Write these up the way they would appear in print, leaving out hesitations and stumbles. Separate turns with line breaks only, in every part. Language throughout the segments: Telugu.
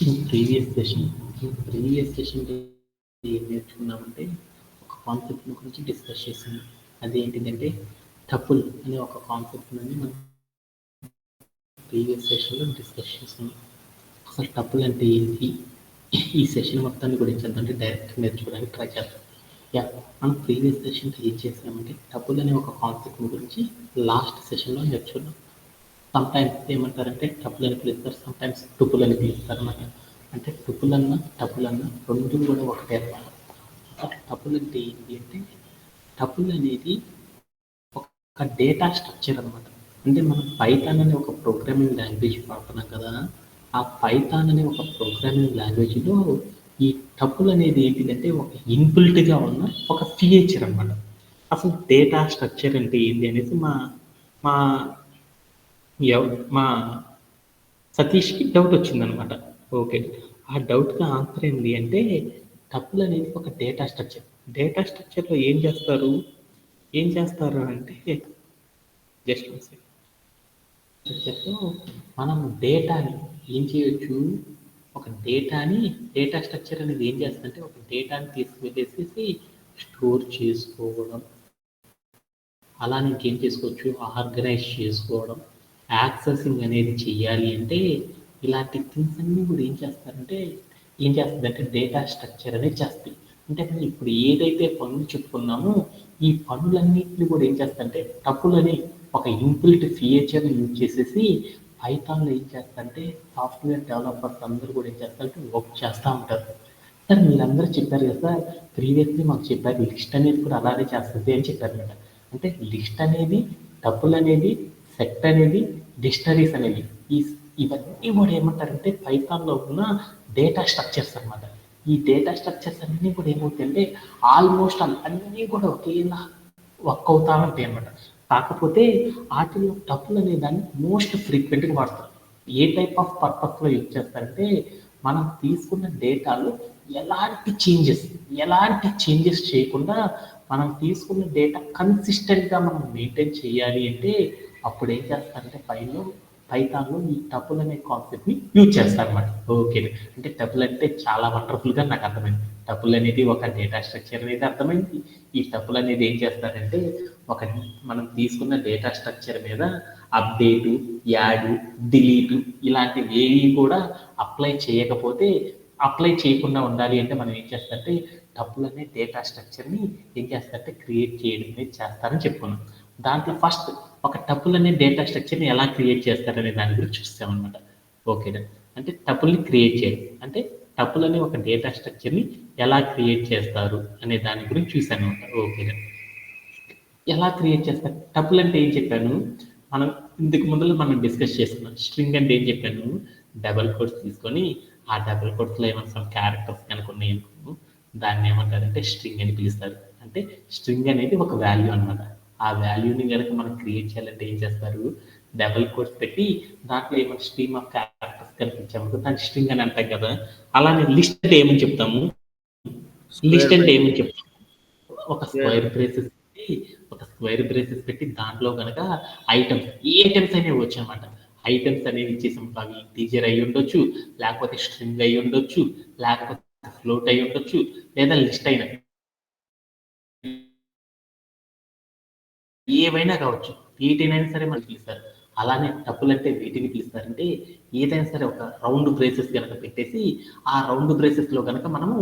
ఇన్ ప్రీవియస్ సెషన్ ఏం నేర్చుకున్నామంటే ఒక కాన్సెప్ట్ గురించి డిస్కస్ చేసాము. అదేంటిదంటే టపుల్ అనే ఒక కాన్సెప్ట్ అని మనం ప్రీవియస్ సెషన్లో డిస్కస్ చేసాము. అసలు టపుల్ అంటే ఏంటి, ఈ సెషన్ మొత్తాన్ని గురించి అంటే డైరెక్ట్ నేర్చుకోవడానికి ట్రై చేద్దాం. మనం ప్రీవియస్ సెషన్లో ఏం చేసామంటే టపుల్ అనే ఒక కాన్సెప్ట్ గురించి లాస్ట్ సెషన్లో నేర్చుకున్నాం. సమ్ టైమ్స్ ఏమంటారంటే టపుల్ అని పిలుస్తారు, సమ్ టైమ్స్ టుపుల్ అని పిలుస్తారు అన్నమాట. అంటే టుపుల్ అన్న టపుల్ అన్న రెండు కూడా ఒకటే అన్నమాట. టపుల్ అంటే ఏంటి అంటే టపుల్ అనేది ఒక డేటా స్ట్రక్చర్ అనమాట. అంటే మనం పైథాన్ అనే ఒక ప్రోగ్రామింగ్ లాంగ్వేజ్ వాడుతున్నాం కదా, ఆ పైథాన్ అనే ఒక ప్రోగ్రామింగ్ లాంగ్వేజ్లో ఈ టపుల్ అనేది ఏంటిదంటే ఒక ఇన్బిల్ట్గా ఉన్న ఒక ఫీచర్ అనమాట. అసలు డేటా స్ట్రక్చర్ అంటే ఏంటి అనేసి మా మా మా సతీష్కి డౌట్ వచ్చిందనమాట. ఓకే, ఆ డౌట్కి ఆన్సర్ ఏంటి అంటే టపుల్ అనేది ఒక డేటా స్ట్రక్చర్. డేటా స్ట్రక్చర్లో ఏం చేస్తారు అంటే జస్ట్ స్ట్రక్చర్లో మనం డేటాని ఏం చేయొచ్చు, ఒక డేటా స్ట్రక్చర్ అనేది ఏం చేస్తుందంటే ఒక డేటాని తీసుకువెళ్ళేసేసి స్టోర్ చేసుకోవడం, అలానే ఇంకేం చేసుకోవచ్చు, ఆర్గనైజ్ చేసుకోవడం, యాక్సెసింగ్ అనేది చెయ్యాలి అంటే ఇలాంటి థింగ్స్ అన్నీ కూడా ఏం చేస్తుందంటే డేటా స్ట్రక్చర్ అనేది చేస్తాయి. అంటే మనం ఇప్పుడు ఏదైతే పనులు చెప్పుకున్నామో ఈ పనులన్నింటినీ కూడా ఏం చేస్తారంటే టపుల్ అని ఒక ఇన్బిల్ట్ ఫీచర్ని యూజ్ చేసేసి పైథాన్లో ఏం చేస్తారంటే సాఫ్ట్వేర్ డెవలపర్స్ అందరూ కూడా ఏం చేస్తారంటే వర్క్ చేస్తూ ఉంటారు. సార్ మీరందరూ చెప్పారు కదా సార్, ప్రీవియస్లీ మాకు చెప్పారు లిస్ట్ అనేది కూడా అలానే చేస్తుంది అని చెప్పారు మేడం. అంటే లిస్ట్ అనేది, టపుల్ అనేది, సెట్ అనేది, డిక్షనరీస్ అనేది ఇవన్నీ కూడా ఏమంటారంటే పైథాన్లో ఉన్న డేటా స్ట్రక్చర్స్ అనమాట. ఈ డేటా స్ట్రక్చర్స్ అన్నీ కూడా ఏమవుతాయంటే ఆల్మోస్ట్ అన్నీ కూడా ఒకేలా వర్క్ అవుతా ఉంటాయి అనమాట. కాకపోతే వాటిలో టపుల్ అనే దాన్ని మోస్ట్ ఫ్రీక్వెంట్గా వాడతారు. ఏ టైప్ ఆఫ్ పర్పస్లో యూజ్ చేస్తారంటే మనం తీసుకున్న డేటాలో ఎలాంటి చేంజెస్ చేయకుండా మనం తీసుకున్న డేటా కన్సిస్టెంట్గా మనం మెయింటైన్ చేయాలి అంటే అప్పుడు ఏం చేస్తారంటే పైథాన్లో ఈ టపుల్ అనే కాన్సెప్ట్ని యూజ్ చేస్తారన్నమాట. ఓకే, అంటే టపుల్ అంటే చాలా వండర్ఫుల్గా నాకు అర్థమైంది. టపుల్ అనేది ఒక డేటా స్ట్రక్చర్ అనేది అర్థమైంది. ఈ టపుల్ అనేది ఏం చేస్తారంటే మనం తీసుకున్న డేటా స్ట్రక్చర్ మీద అప్డేటు, యాడ్, డిలీట్ ఇలాంటివి ఏవి కూడా అప్లై చేయకుండా ఉండాలి అంటే మనం ఏం చేస్తారంటే టపుల్ అనే డేటా స్ట్రక్చర్ని ఏం చేస్తారంటే క్రియేట్ చేయడం అనేది చేస్తారని చెప్పుకున్నాం. దాంట్లో ఫస్ట్ ఒక టపుల్ అనే డేటా స్ట్రక్చర్ని ఎలా క్రియేట్ చేస్తారనే దాని గురించి చూస్తామన్నమాట. ఓకేనా, అంటే టపుల్ని క్రియేట్ చేయడం అంటే టపుల్ అనే ఒక డేటా స్ట్రక్చర్ని ఎలా క్రియేట్ చేస్తారు అనే దాని గురించి చూసాను అనమాట. ఓకేనా, ఎలా క్రియేట్ చేస్తారు, టపుల్ అంటే ఏం చెప్పాను, మనం ఇందుకు ముందు మనం డిస్కస్ చేసుకున్నాం. స్ట్రింగ్ అంటే ఏం చెప్పాను, డబల్ కోట్స్ తీసుకొని ఆ డబల్ కోట్స్లో ఏమైనా సమ్ క్యారెక్టర్స్ కనుక ఉన్నాయి అనుకో దాన్ని ఏమంటారంటే స్ట్రింగ్ అని పిలుస్తారు. అంటే స్ట్రింగ్ అనేది ఒక వాల్యూ అనమాట. ఆ వాల్యూని కనుక మనం క్రియేట్ చేయాలంటే ఏం చేస్తారు, డబల్ కోట్స్ పెట్టి దాంట్లో ఏమైనా స్ట్రీమ్ ఆఫ్ క్యారెక్టర్స్ కనిపించాము దాన్ని స్ట్రింగ్ అని అంటాం కదా. అలానే లిస్ట్ అంటే ఏమని చెప్తాము, లిస్ట్ అంటే ఏమని చెప్తాము, ఒక స్క్వేర్ బ్రేసెస్ పెట్టి దాంట్లో కనుక ఏ ఐటమ్స్ అనేవి ఇవ్వచ్చు అనమాట. ఐటమ్స్ అనేవి ఇచ్చేసాం, అవి ఇంటీజర్ అయి ఉండొచ్చు, లేకపోతే స్ట్రింగ్ అయి ఉండొచ్చు, లేకపోతే ఫ్లోట్ అయి ఉండొచ్చు, లేదా లిస్ట్ అయిన ఏవైనా కావచ్చు, వీటినైనా సరే మనకి పిలుస్తారు. అలానే టపుల్ అంటే వీటిని పిలుస్తారంటే ఏదైనా సరే ఒక రౌండ్ బ్రేసెస్ కనుక పెట్టేసి ఆ రౌండ్ బ్రేసెస్ లో కనుక మనము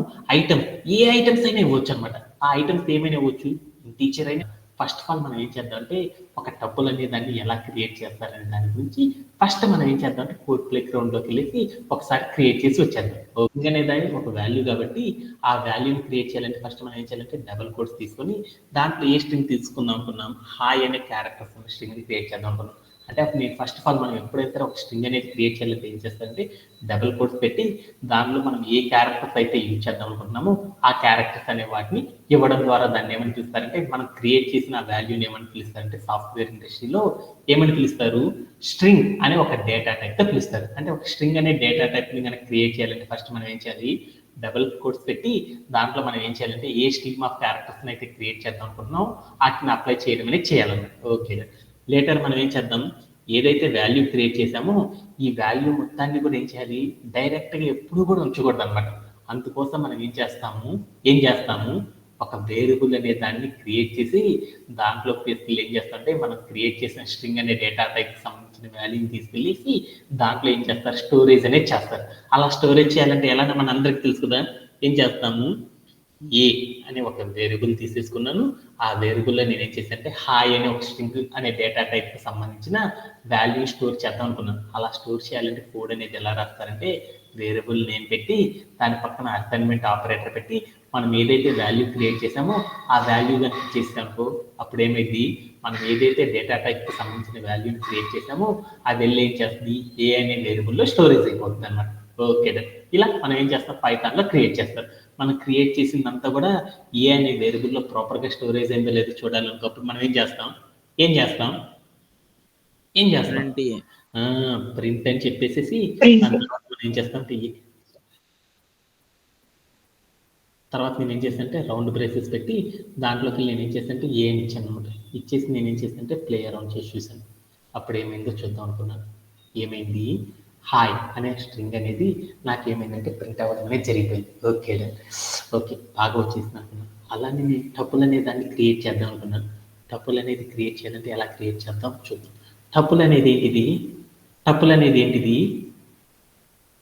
ఏ ఐటమ్స్ అయినా ఇవ్వచ్చు అనమాట. ఆ ఐటమ్స్ ఏమైనా ఇవ్వచ్చు, టీచర్ అయినా. ఫస్ట్ ఆఫ్ ఆల్ మనం ఏం చేద్దాం అంటే ఒక టపుల్ అనే దాన్ని ఎలా క్రియేట్ చేస్తారనే దాని గురించి ఫస్ట్ మనం ఏం చేద్దాం అంటే కోడ్ ప్లే గ్రౌండ్లోకి వెళ్ళేసి ఒకసారి క్రియేట్ చేసి వచ్చేద్దాం. ఓపెన్ అనే దాన్ని ఒక వాల్యూ కాబట్టి ఆ వాల్యూని క్రియేట్ చేయాలంటే ఫస్ట్ మనం ఏం చేయాలంటే డబల్ కోడ్స్ తీసుకొని దాంట్లో ఏ స్ట్రింగ్ తీసుకుందాం అనుకున్నాం, హాయ్ అనే క్యారెక్టర్స్ అనే స్ట్రింగ్ని క్రియేట్ చేద్దాం అనుకున్నాం. అంటే అప్పుడు నేను ఫస్ట్ ఆఫ్ ఆల్ మనం ఎప్పుడైతే ఒక స్ట్రింగ్ అనేది క్రియేట్ చేయాలంటే ఏం చేస్తారంటే డబుల్ కోట్స్ పెట్టి దానిలో మనం ఏ క్యారెక్టర్స్ అయితే యూజ్ చేద్దాం అనుకుంటున్నామో ఆ క్యారెక్టర్స్ అనే వాటిని ఇవ్వడం ద్వారా దాన్ని ఏమని పిలుస్తారంటే మనం క్రియేట్ చేసిన ఆ వాల్యూని ఏమని పిలుస్తారంటే సాఫ్ట్వేర్ ఇండస్ట్రీలో ఏమని పిలుస్తారు, స్ట్రింగ్ అనే ఒక డేటా టైప్తో పిలుస్తారు. అంటే ఒక స్ట్రింగ్ అనే డేటా టైప్ని కనుక క్రియేట్ చేయాలంటే ఫస్ట్ మనం ఏం చేయాలి, డబుల్ కోట్స్ పెట్టి దాంట్లో మనం ఏం చేయాలంటే ఏ స్ట్రీమ్ ఆఫ్ క్యారెక్టర్స్ అయితే క్రియేట్ చేద్దాం అనుకుంటున్నాం వాటిని అప్లై చేయడం అనేది చేయాలన్నమాట. ఓకే, లేటర్ మనం ఏం చేద్దాం, ఏదైతే వాల్యూ క్రియేట్ చేసామో ఈ వాల్యూ మొత్తాన్ని కూడా ఏం చేయాలి, డైరెక్ట్గా ఎప్పుడూ కూడా ఉంచకూడదు అనమాట. అందుకోసం మనం ఏం చేస్తాము ఒక వేరియబుల్ అనే దాన్ని క్రియేట్ చేసి దాంట్లోకి తీసుకెళ్ళి ఏం చేస్తామంటే మనం క్రియేట్ చేసిన స్ట్రింగ్ అనే డేటా టైప్కి సంబంధించిన వాల్యూని తీసుకెళ్ళేసి దాంట్లో ఏం చేస్తారు, స్టోరేజ్ అనేది చేస్తారు. అలా స్టోరేజ్ చేయాలంటే ఎలా మన అందరికి తెలుసు కదా. ఏం చేస్తాము, ఏ అనే ఒక వేరియబుల్ తీసేసుకున్నాను. ఆ వేరియబుల్లో నేను ఏం చేశానంటే హాయ్ అనే ఒక స్ట్రింగ్ అనే డేటా టైప్కి సంబంధించిన వాల్యూ స్టోర్ చేద్దాం అనుకున్నాను. అలా స్టోర్ చేయాలంటే కోడ్ అనేది ఎలా రాస్తారంటే వేరియబుల్ నేమ్ పెట్టి దాని పక్కన అసైన్మెంట్ ఆపరేటర్ పెట్టి మనం ఏదైతే వాల్యూ క్రియేట్ చేసామో ఆ వాల్యూ కనుక చేసామో అప్పుడు ఏమైంది, మనం ఏదైతే డేటా టైప్కి సంబంధించిన వాల్యూని క్రియేట్ చేసామో అది వెళ్ళి ఏం చేస్తుంది, ఏ అనే వేరియబుల్లో స్టోరేజ్ అయిపోతుంది అనమాట. ఓకే, ఇలా మనం ఏం చేస్తాం, పైథాన్లో క్రియేట్ చేస్తాం. మనం క్రియేట్ చేసిందంతా కూడా ఏ అనే వేరియబుల్లో ప్రాపర్గా స్టోరేజ్ అయిందో లేదో చూడాలనుకోప్పుడు మనం ఏం చేస్తాం ప్రింట్ అని చెప్పేసి ఏం చేస్తాం, తర్వాత నేను ఏం చేస్తానంటే రౌండ్ బ్రేసెస్ పెట్టి దాంట్లోకి నేను ఏం చేస్తానంటే ఏ అని ఇచ్చాను అనమాట. ఇచ్చేసి నేను ఏం చేస్తానంటే ప్లే అరౌండ్ చేసి చూసాను. అప్పుడు ఏమైందో చూద్దాం అనుకున్నాను. ఏమైంది, హాయ్ అనే స్ట్రింగ్ అనేది నాకేమైందంటే ప్రింట్ అవ్వడం అనేది జరిగిపోయింది. ఓకే బాగా వచ్చేసింది అనుకున్నాను. అలానే నేను టపుల్ అనే దాన్ని క్రియేట్ చేద్దాం అనుకున్నాను. టపుల్ అనేది క్రియేట్ చేయాలంటే ఎలా క్రియేట్ చేద్దాం చూద్దాం. టపుల్ అనేది ఏంటిది,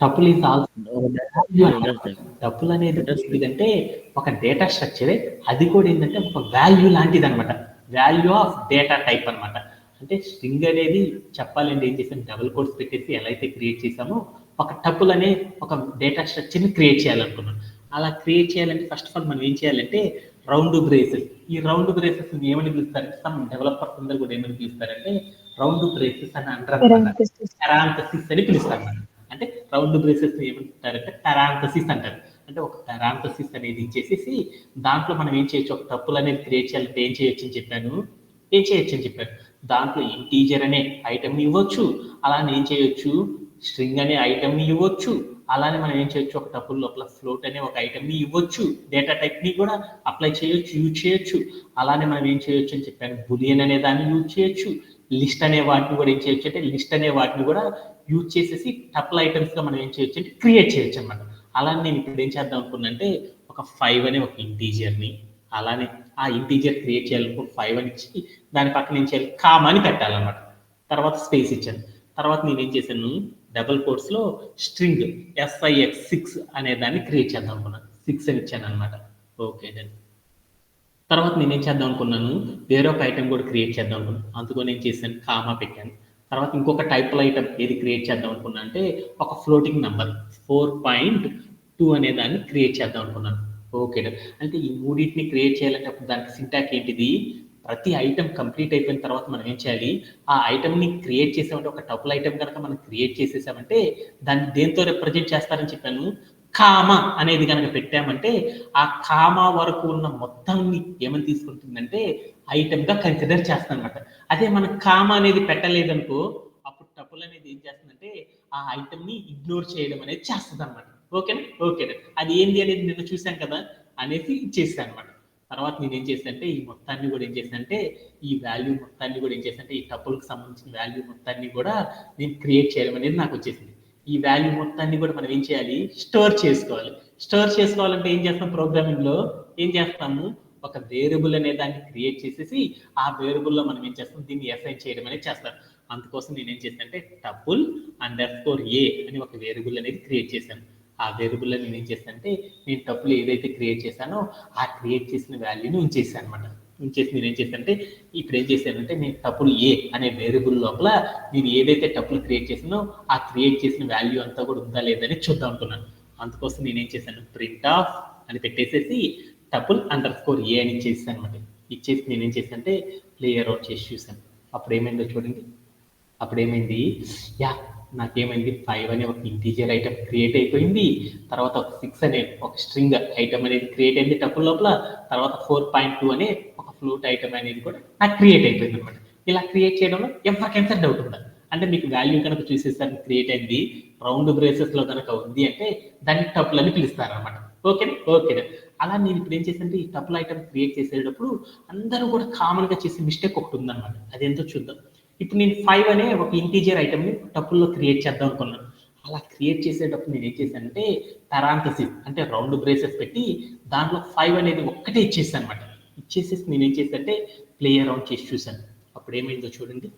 టపుల్ ఈజ్ ఆల్సో టపుల్ అనేది ఏంటంటే ఒక డేటా స్ట్రక్చరే, అది కూడా ఏంటంటే ఒక వాల్యూ లాంటిది అనమాట. వాల్యూ ఆఫ్ డేటా టైప్ అనమాట. అంటే స్ట్రింగ్ అనేది చెప్పాలంటే ఏం చేసాం, డబుల్ కోట్స్ పెట్టేసి ఎలా అయితే క్రియేట్ చేసామో ఒక టపుల్ అనే ఒక డేటా స్ట్రక్చర్ని క్రియేట్ చేయాలనుకున్నాం. అలా క్రియేట్ చేయాలంటే ఫస్ట్ ఆఫ్ ఆల్ మనం ఏం చేయాలంటే రౌండ్ బ్రేసెస్, ఈ రౌండ్ బ్రేసెస్ ఏమని పిలుస్తారంటే సమ్ డెవలపర్స్ అందరూ కూడా ఏమని పిలుస్తారంటే రౌండ్ బ్రేసెస్ అని అంటారు, పారాంథసిస్ అని పిలుస్తారు. అంటే రౌండ్ బ్రేసెస్ ఏమంటారంటే పారాంథసిస్ అంటారు. అంటే ఒక పారాంథసిస్ అనేది ఇచ్చేసేసి దాంట్లో మనం ఏం చేయొచ్చు, ఒక టపుల్ అనేది క్రియేట్ చేయాలంటే ఏం చేయొచ్చు అని చెప్పాను. దాంట్లో ఇంటీజర్ అనే ఐటమ్ని ఇవ్వచ్చు, అలానే ఏం చేయొచ్చు స్ట్రింగ్ అనే ఐటమ్ని ఇవ్వచ్చు, అలానే మనం ఏం చేయొచ్చు ఒక టపుల్ లోపల ఫ్లోట్ అనే ఒక ఐటమ్ని ఇవ్వచ్చు, డేటా టైప్ని కూడా అప్లై చేయొచ్చు, యూజ్ చేయొచ్చు. అలానే మనం ఏం చేయొచ్చు అని చెప్పాను, బులియన్ అనే దాన్ని యూజ్ చేయొచ్చు, లిస్ట్ అనే వాటిని కూడా ఏం చేయొచ్చు అంటే లిస్ట్ అనే వాటిని కూడా యూజ్ చేసేసి టపుల్ ఐటమ్స్గా మనం ఏం చేయొచ్చు అంటే క్రియేట్ చేయొచ్చు అనమాట. అలానే నేను ఇప్పుడు ఏం చేద్దాం అనుకున్నంటే ఒక 5 అనే ఒక ఇంటీజర్ని, అలానే ఆ ఇంటీజర్ క్రియేట్ చేయాలనుకో 5 అని ఇచ్చి దాని పక్కన ఏం చేయాలి, కామా అని పెట్టాలన్నమాట. తర్వాత స్పేస్ ఇచ్చాను. తర్వాత నేను ఏం చేశాను, డబుల్ కోట్స్లో స్ట్రింగ్ SIX అనే దాన్ని క్రియేట్ చేద్దాం అనుకున్నాను. 6 అని ఇచ్చాను అనమాట. ఓకే దెన్ తర్వాత నేనేం చేద్దాం అనుకున్నాను, వేరే ఒక ఐటమ్ కూడా క్రియేట్ చేద్దాం అనుకున్నాను. అందుకని ఏం చేశాను, కామా పెట్టాను. తర్వాత ఇంకొక టైప్లో ఐటమ్ ఏది క్రియేట్ చేద్దాం అనుకున్నా అంటే ఒక ఫ్లోటింగ్ నెంబర్ 4.2 అనే దాన్ని క్రియేట్ చేద్దాం అనుకున్నాను. ఓకే అంటే ఈ మూడింటిని క్రియేట్ చేయాలంటే అప్పుడు దానికి సింటాక్ ఏంటిది, ప్రతి ఐటమ్ కంప్లీట్ అయిపోయిన తర్వాత మనం ఏం చేయాలి, ఆ ఐటమ్ని క్రియేట్ చేసామంటే ఒక టపుల్ ఐటమ్ కనుక మనం క్రియేట్ చేసేసామంటే దాన్ని దేంతో రిప్రజెంట్ చేస్తారని చెప్పాను, కామా అనేది కనుక పెట్టామంటే ఆ కామా వరకు ఉన్న మొత్తాన్ని ఏమని తీసుకుంటుందంటే ఐటమ్గా కన్సిడర్ చేస్తాం అనమాట. అదే మనం కామా అనేది పెట్టలేదనుకో అప్పుడు టపుల్ అనేది ఏం చేస్తుందంటే ఆ ఐటమ్ని ఇగ్నోర్ చేయడం అనేది చేస్తుంది అనమాట. ఓకేనా అది ఏంటి అనేది నిన్న చూసాం కదా అనేసి ఇచ్చేస్తాను అనమాట. తర్వాత నేను ఏం చేశానంటే ఈ మొత్తాన్ని కూడా ఏం చేశానంటే ఈ వాల్యూ మొత్తాన్ని కూడా ఏం చేశానంటే ఈ టపుల్కి సంబంధించిన వాల్యూ మొత్తాన్ని కూడా నేను క్రియేట్ చేయడం అనేది నాకు వచ్చేసింది. ఈ వాల్యూ మొత్తాన్ని కూడా మనం ఏం చేయాలి, స్టోర్ చేసుకోవాలంటే ఏం చేస్తాం, ప్రోగ్రామింగ్లో ఏం చేస్తాము, ఒక వేరియబుల్ అనే దాన్ని క్రియేట్ చేసేసి ఆ వేరియబుల్లో మనం ఏం చేస్తాం, దీన్ని అసైన్ చేయడం అనేది చేస్తాం. అందుకోసం నేను ఏం చేస్తానంటే టపుల్ _a అని ఒక వేరియబుల్ అనేది క్రియేట్ చేశాను. ఆ వేరియబుల్లో నేను ఏం చేస్తానంటే నేను టపుల్ ఏదైతే క్రియేట్ చేశానో ఆ క్రియేట్ చేసిన వాల్యూని ఉంచేసాను అనమాట. ఉంచేసి నేను ఏం చేశానంటే ఇప్పుడు ఏం చేశానంటే నేను టపుల్ ఏ అనే వేరియబుల్ లోపల నేను ఏదైతే టపుల్ క్రియేట్ చేసానో ఆ క్రియేట్ చేసిన వాల్యూ అంతా కూడా ఉందా లేదని చూద్దాం అనుకున్నాను. అందుకోసం నేను ఏం చేశాను, ప్రింట్ ఆఫ్ అని పెట్టేసేసి టపుల్ _a అని ఇచ్చేసాను అనమాట. ఇచ్చేసి నేను ఏం చేశానంటే ప్లే అరౌండ్ చేసి చూశాను. అప్పుడు ఏమైందో చూడండి. అప్పుడు ఏమైంది, నాకేమైంది 5 అనే ఒక ఇంటీజర్ ఐటమ్ క్రియేట్ అయిపోయింది. తర్వాత ఒక 6 అనే ఒక స్ట్రింగ్ ఐటమ్ అనేది క్రియేట్ అయింది టపుల్ లోపల. తర్వాత 4.2 అనే ఒక ఫ్లోట్ ఐటమ్ అనేది కూడా నాకు క్రియేట్ అయిపోయింది అనమాట. ఇలా క్రియేట్ చేయడంలో ఎవరికైనా డౌట్ ఉందా అంటే మీకు వాల్యూ కనుక చూసేసరికి క్రియేట్ అయింది రౌండ్ బ్రేసెస్లో కనుక ఉంది అంటే దాన్ని టపుల్ అని పిలుస్తారు అనమాట. ఓకేనా అలా నేను ఇప్పుడు ఏం చేశానంటే ఈ టపుల్ ఐటమ్ క్రియేట్ చేసేటప్పుడు అందరూ కూడా కామన్గా చేసే మిస్టేక్ ఒకటి ఉందన్నమాట. అదేంటో చూద్దాం. ఇప్పుడు నేను 5 అనే ఒక ఇంటీజర్ ఐటమ్ని టపుల్లో క్రియేట్ చేద్దాం అనుకున్నాను. అలా క్రియేట్ చేసేటప్పుడు నేను ఏం చేశానంటే పారాంథసిస్ అంటే రౌండ్ బ్రేసెస్ పెట్టి దాంట్లో 5 అనేది ఒక్కటే ఇచ్చేసాను అనమాట. ఇచ్చేసేసి నేను ఏం చేశానంటే ప్లే అరౌండ్ చేసి చూశాను. అప్పుడు ఏమైందో చూడండి.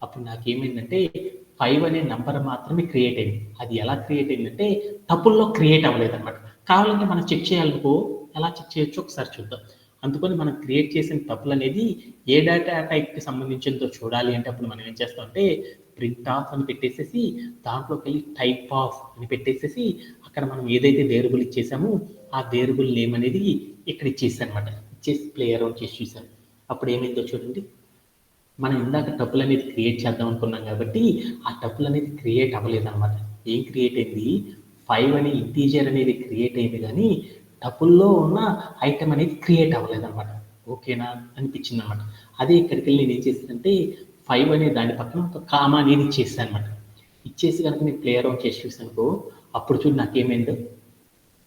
అప్పుడు నాకేమైందంటే 5 అనే నంబర్ మాత్రమే క్రియేట్ అయింది. అది ఎలా క్రియేట్ అయిందంటే టపుల్లో క్రియేట్ అవ్వలేదన్నమాట. కావాలంటే మనం చెక్ చేయాలనుకో ఎలా చెక్ చేయొచ్చో ఒకసారి చూద్దాం. అందుకని మనం క్రియేట్ చేసిన టపుల్ అనేది ఏ డేటా టైప్కి సంబంధించిందో చూడాలి అంటే అప్పుడు మనం ఏం చేస్తామంటే ప్రింట్ ఆఫ్ అని పెట్టేసేసి దాంట్లోకి వెళ్ళి టైప్ ఆఫ్ అని పెట్టేసేసి అక్కడ మనం ఏదైతే వేరియబుల్ ఇచ్చేసామో ఆ వేరియబుల్ నేమ్ అనేది ఇక్కడ ఇచ్చేసాను అనమాట. ఇచ్చేసి ప్లే అరౌండ్ చేసి చూసాను. అప్పుడు ఏమైందో చూడండి. మనం ఇందాక టపుల్ అనేది క్రియేట్ చేద్దాం అనుకున్నాం కాబట్టి ఆ టపుల్ అనేది క్రియేట్ అవ్వలేదన్నమాట. ఏం క్రియేట్ అయింది 5 అనే ఇంటీజర్ అనేది క్రియేట్ అయింది కానీ టపుల్లో ఉన్న ఐటమ్ అనేది క్రియేట్ అవ్వలేదన్నమాట. ఓకేనా అనిపించింది అనమాట. అదే ఇక్కడికి వెళ్ళి నేను ఏం చేశానంటే 5 అనే దాని పక్కన ఒక కామా అనేది ఇచ్చేసాను అనమాట. ఇచ్చేసి కనుక నేను ప్లే అరౌండ్ చేసి చూసానుకో అప్పుడు చూడు నాకేమైందో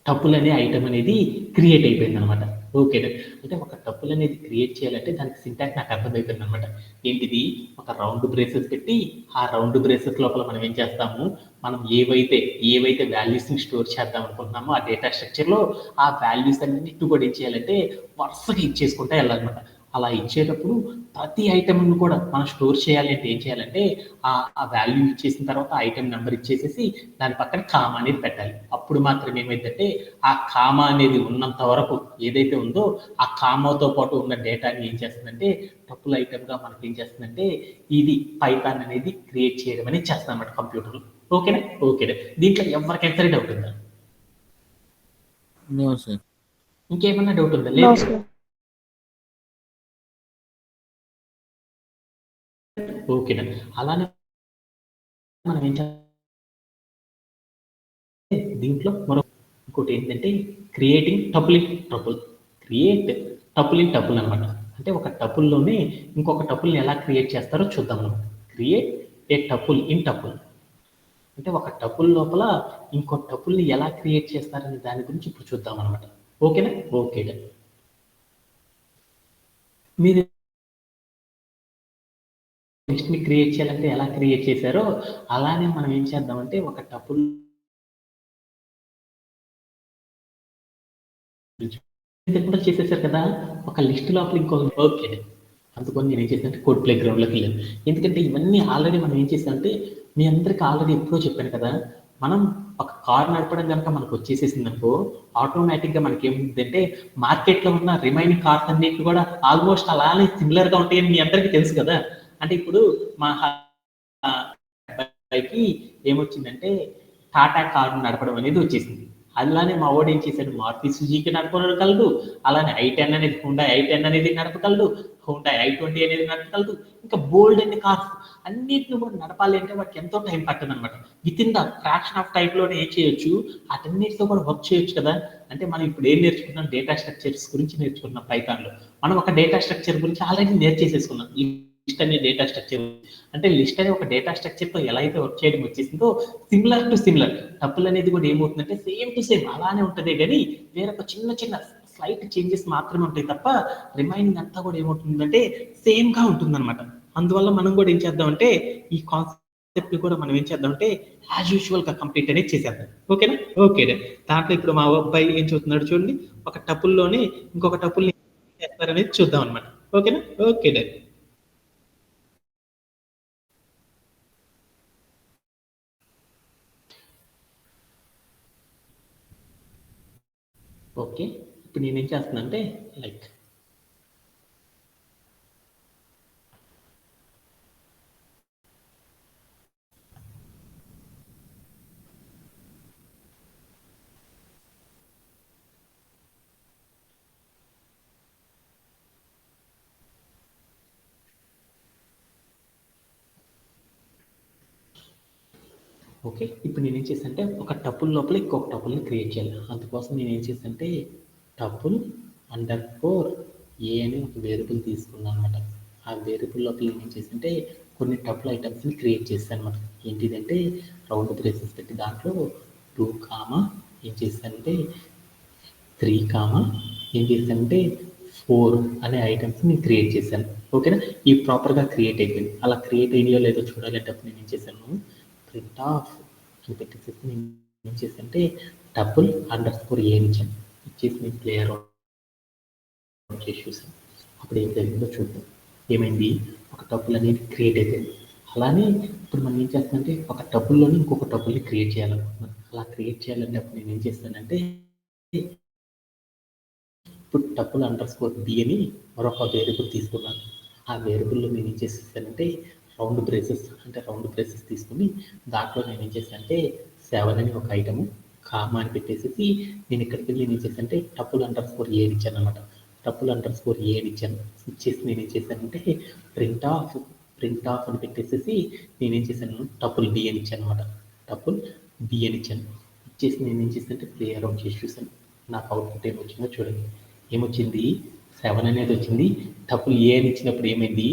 టపుల్ అనే ఐటమ్ అనేది క్రియేట్ అయిపోయింది అనమాట. ఓకే అంటే ఒక టపుల్ అనేది క్రియేట్ చేయాలంటే దానికి సింటాక్స్ నాకు అర్థమైపోయింది అనమాట. ఏంటిది ఒక రౌండ్ బ్రేసెస్ పెట్టి ఆ రౌండ్ బ్రేసెస్ లోపల మనం ఏం చేస్తాము మనం ఏవైతే వాల్యూస్ని స్టోర్ చేద్దాం అనుకుంటున్నామో ఆ డేటా స్ట్రక్చర్లో ఆ వాల్యూస్ అన్నిటి కూడా ఏం చేయాలంటే వరుసగా ఇచ్చేసుకుంటా వెళ్ళాలన్నమాట. అలా ఇచ్చేటప్పుడు ప్రతి ఐటమ్ను కూడా మనం స్టోర్ చేయాలి అంటే ఏం చేయాలంటే ఆ వాల్యూ ఇచ్చేసిన తర్వాత ఐటమ్ నెంబర్ ఇచ్చేసేసి దాని పక్కన కామా అనేది పెట్టాలి. అప్పుడు మాత్రం ఏమైందంటే ఆ కామా అనేది ఉన్నంత వరకు ఏదైతే ఉందో ఆ కామాతో పాటు ఉన్న డేటాని ఏం చేస్తుందంటే టపుల్ ఐటమ్గా మనకి ఏం చేస్తుందంటే ఇది పైథాన్ అనేది క్రియేట్ చేయడం అనేది చేస్తుంది అన్నమాట కంప్యూటర్లో. ఓకేనా ఓకేనా దీంట్లో ఎవరికైనా సరే డౌట్ ఉందా? ఇంకేమన్నా డౌట్ ఉందా? లేదు. ఓకేనా అలానే మనం ఏం దీంట్లో ఇంకోటి ఏంటంటే creating tuple in tuple create tuple in tuple అనమాట. అంటే ఒక టపుల్లోనే ఇంకొక టపుల్ని ఎలా క్రియేట్ చేస్తారో చూద్దాం మనం. Create a tuple in tuple అంటే ఒక టపుల్ లోపల ఇంకో టపుల్ని ఎలా క్రియేట్ చేస్తారనే దాని గురించి ఇప్పుడు చూద్దాం అనమాట. ఓకేనా ఓకే మీరు లిస్ట్ని క్రియేట్ చేయాలంటే ఎలా క్రియేట్ చేశారో అలానే మనం ఏం చేద్దామంటే ఒక టపుల్ కూడా చేసేసారు కదా ఒక లిస్ట్ లోపల ఇంకో ఓకే అందుకని నేను ఏం చేశానంటే కోడ్ ప్లే గ్రౌండ్లోకి వెళ్ళాను. ఎందుకంటే ఇవన్నీ ఆల్రెడీ మనం ఏం చేసామంటే మీ అందరికీ ఆల్రెడీ ఎప్పుడో చెప్పాను కదా మనం ఒక కార్ నడపడం కనుక మనకు వచ్చేసేసింది అనుకో ఆటోమేటిక్గా మనకి ఏముందంటే మార్కెట్లో ఉన్న రిమైనింగ్ కార్స్ అన్నిటి కూడా ఆల్మోస్ట్ అలానే సిమిలర్గా ఉంటాయని మీ అందరికీ తెలుసు కదా. అంటే ఇప్పుడు మా అబ్బాయికి ఏమొచ్చిందంటే టాటా కారు నడపడం అనేది వచ్చేసింది. అలానే మా వాడు ఏం చేశాడు మారుతి సుజుకి నడపగలడు, అలానే i10 అనేది హుండాయ్ i10 అనేది నడపగలడు, హుండాయ్ i20 అనేది నడపగలడు. ఇంకా బోల్డ్ అన్ని కార్స్ అన్నిటిని కూడా నడపాలి అంటే వాటికి ఎంతో టైం పట్టదు అనమాట. With in the fraction of టైంలోనే ఏం చేయొచ్చు వాటన్నిటితో కూడా వర్క్ చేయొచ్చు కదా. అంటే మనం ఇప్పుడు ఏం నేర్చుకున్నాం డేటా స్ట్రక్చర్స్ గురించి నేర్చుకున్నాం పైథాన్లో. మనం ఒక డేటా స్ట్రక్చర్ గురించి ఆల్రెడీ నేర్చేసేసుకున్నాం. లిస్ట్ అనే డేటా స్ట్రక్చర్ అంటే లిస్ట్ అనే ఒక డేటా స్ట్రక్చర్తో ఎలా అయితే వర్క్ చేయడం వచ్చేసిందో సిమిలర్ టు సిమిలర్ టపుల్ అనేది కూడా ఏమవుతుందంటే సేమ్ టు సేమ్ అలానే ఉంటుంది కానీ వేరొక చిన్న చిన్న స్లైట్ చేంజెస్ మాత్రమే ఉంటాయి తప్ప రిమైనింగ్ అంతా కూడా ఏమవుతుందంటే సేమ్గా ఉంటుందన్నమాట. అందువల్ల మనం కూడా ఏం చేద్దామంటే ఈ కాన్సెప్ట్ కూడా మనం ఏం చేద్దామంటే యాజ్ యూజువల్గా కంప్లీట్ అనేది చేసేద్దాం. ఓకేనా ఓకే దాంట్లో ఇప్పుడు మా అబ్బాయి ఏం చూస్తున్నాడు చూడండి ఒక టపుల్లోనే ఇంకొక టపుల్ని చేస్తారనేది చూద్దాం అనమాట. ఓకేనా ఓకే డాడ్ ఓకే ఇప్పుడు నేనేం చేస్తున్నా అంటే లైక్ ఓకే ఇప్పుడు నేనేం చేశానంటే ఒక టపుల్ లోపల ఇంకొక టపుల్ని క్రియేట్ చేయాలి. అందుకోసం నేను ఏం చేశానంటే టపుల్ అండర్ స్కోర్ ఏ అని ఒక వేరియబుల్ తీసుకున్నాను అనమాట. ఆ వేరియబుల్ లోపల నేను ఏం చేశానంటే కొన్ని టపుల్ ఐటమ్స్ని క్రియేట్ చేశాను అనమాట. ఏంటిదంటే రౌండ్ బ్రేసెస్ పెట్టి దాంట్లో 2 కామా ఏం చేశానంటే 3 కామా ఏం చేశానంటే 4 అనే ఐటమ్స్ నేను క్రియేట్ చేశాను. ఓకేనా, ఈ ప్రాపర్గా క్రియేట్ అయిపోయింది. అలా క్రియేట్ అయినాయో లేదో చూడాలంటే అప్పుడు నేను ఏం చేశాను, ప్రింట్ ఆఫ్ అని పెట్టేసి నేను ఏం చేశానంటే టపుల్ అండర్ స్కోర్ ఏ ఇచ్చాను. ఇచ్చేసి నేను ప్లేయర్ చేసి చూసాను. అప్పుడు ఏం జరిగిందో చూద్దాం. ఏమైంది, ఒక టపుల్ అనేది క్రియేట్ అయిపోయింది. అలానే ఇప్పుడు మనం ఏం చేస్తామంటే ఒక టపుల్లోని ఇంకొక టపుల్ని క్రియేట్ చేయాలనుకుంటున్నాను. అలా క్రియేట్ చేయాలంటే అప్పుడు నేను ఏం చేస్తానంటే ఇప్పుడు టపుల్ అండర్ స్కోర్ బి అని మరొక వేరియబుల్ తీసుకున్నాను. ఆ వేరియబుల్లో నేను ఏం చేసేసానంటే రౌండ్ బ్రేసెస్ తీసుకుని దాంట్లో నేను ఏం చేశానంటే 7 అని ఒక ఐటము కామా అని పెట్టేసి నేను ఇక్కడికి వెళ్ళి ఏం చేశానంటే టపుల్ అండర్ స్కోర్ ఏ ఇచ్చాను అనమాట. టపుల్ అండర్ స్కోర్ ఏ ఇచ్చాను. ఇచ్చేసి నేను ఏం చేశానంటే ప్రింట్ ఆఫ్ అని పెట్టేసి నేనేం చేశాను టపుల్ బి అని ఇచ్చాను అనమాట. టపుల్ బి అని ఇచ్చాను. ఇచ్చేసి నేను ఏం చేశానంటే ప్లే అరౌండ్ చేసి చూశాను. నాకు అవుట్పుట్ ఏమొచ్చిందో చూడండి. ఏమొచ్చింది, 7 అనేది వచ్చింది. టపుల్ ఏ అని ఇచ్చినప్పుడు ఏమైంది,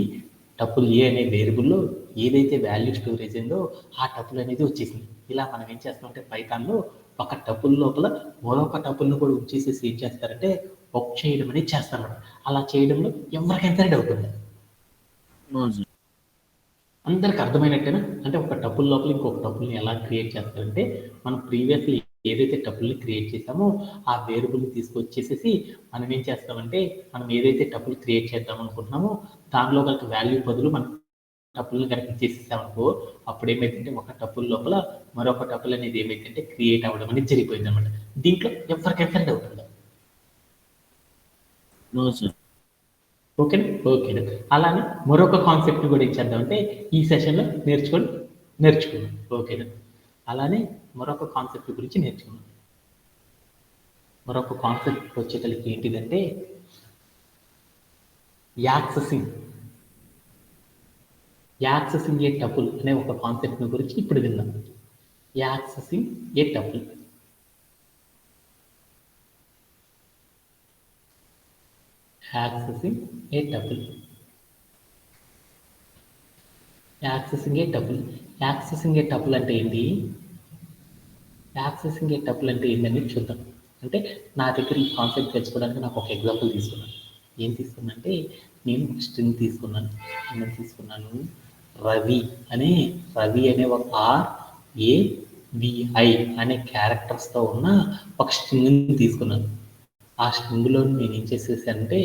టపుల్ ఏ అనే వేరియబుల్లో ఏదైతే వాల్యూ స్టోరేజ్ ఉందో ఆ టపుల్ అనేది వచ్చేసింది. ఇలా మనం ఏం చేస్తామంటే పైథాన్లో ఒక టపుల్ లోపల మరొక టపుల్ను కూడా ఉంచేసేసి ఏం చేస్తారంటే వర్క్ చేయడం అనేది చేస్తారన్నమాట. అలా చేయడంలో ఎవరికైనా డౌట్ ఉంది, అందరికి అర్థమైనట్టేనా? అంటే ఒక టపుల్ లోపల ఇంకొక టపుల్ని ఎలా క్రియేట్ చేస్తారంటే మనం ప్రీవియస్లీ ఏదైతే టపుల్ని క్రియేట్ చేసామో ఆ వేరియబుల్ని తీసుకొచ్చేసేసి మనం ఏం చేస్తామంటే మనం ఏదైతే టపుల్ క్రియేట్ చేద్దాం అనుకుంటున్నామో దానిలో కనుక వాల్యూ బదులు మనం టపుల్ని కనుక ఇచ్చేసేసామనుకో అప్పుడు ఏమైందంటే ఒక టపుల్ లోపల మరొక టపుల్ అనేది ఏమైందంటే క్రియేట్ అవ్వడం అనేది జరిగిపోయింది అనమాట. దీంట్లో ఎవరికైనా డౌట్ ఉందా? ఓకేనా, ఓకేనా. అలానే మరొక కాన్సెప్ట్ కూడా ఇచ్చేద్దామంటే ఈ సెషన్లో నేర్చుకున్నాం. ఓకేనా, అలానే మరొక కాన్సెప్ట్ గురించి నేర్చుకున్నాం. మరొక కాన్సెప్ట్ వచ్చేసరికి ఏంటిదంటే యాక్సెసింగ్ ఏ టపుల్ అనే ఒక కాన్సెప్ట్ గురించి ఇప్పుడు విన్నాం. యాక్సెసింగ్ ఏ టపుల్. యాక్సెసింగ్ ఏ టపుల్ అంటే ఏంటి? యాక్సెసింగ్ ఏ టపుల్ అంటే ఏంటని చూద్దాం. అంటే నా దగ్గర ఈ కాన్సెప్ట్ తెచ్చుకోవడానికి నాకు ఒక ఎగ్జాంపుల్ తీసుకున్నాను. ఏం తీసుకున్నానంటే నేను స్ట్రింగ్ తీసుకున్నాను. రవి అనే ఒక RAVI అనే క్యారెక్టర్స్తో ఉన్న ఒక స్ట్రింగ్ని తీసుకున్నాను. ఆ స్ట్రింగ్లో నేను ఏం చేసేసానంటే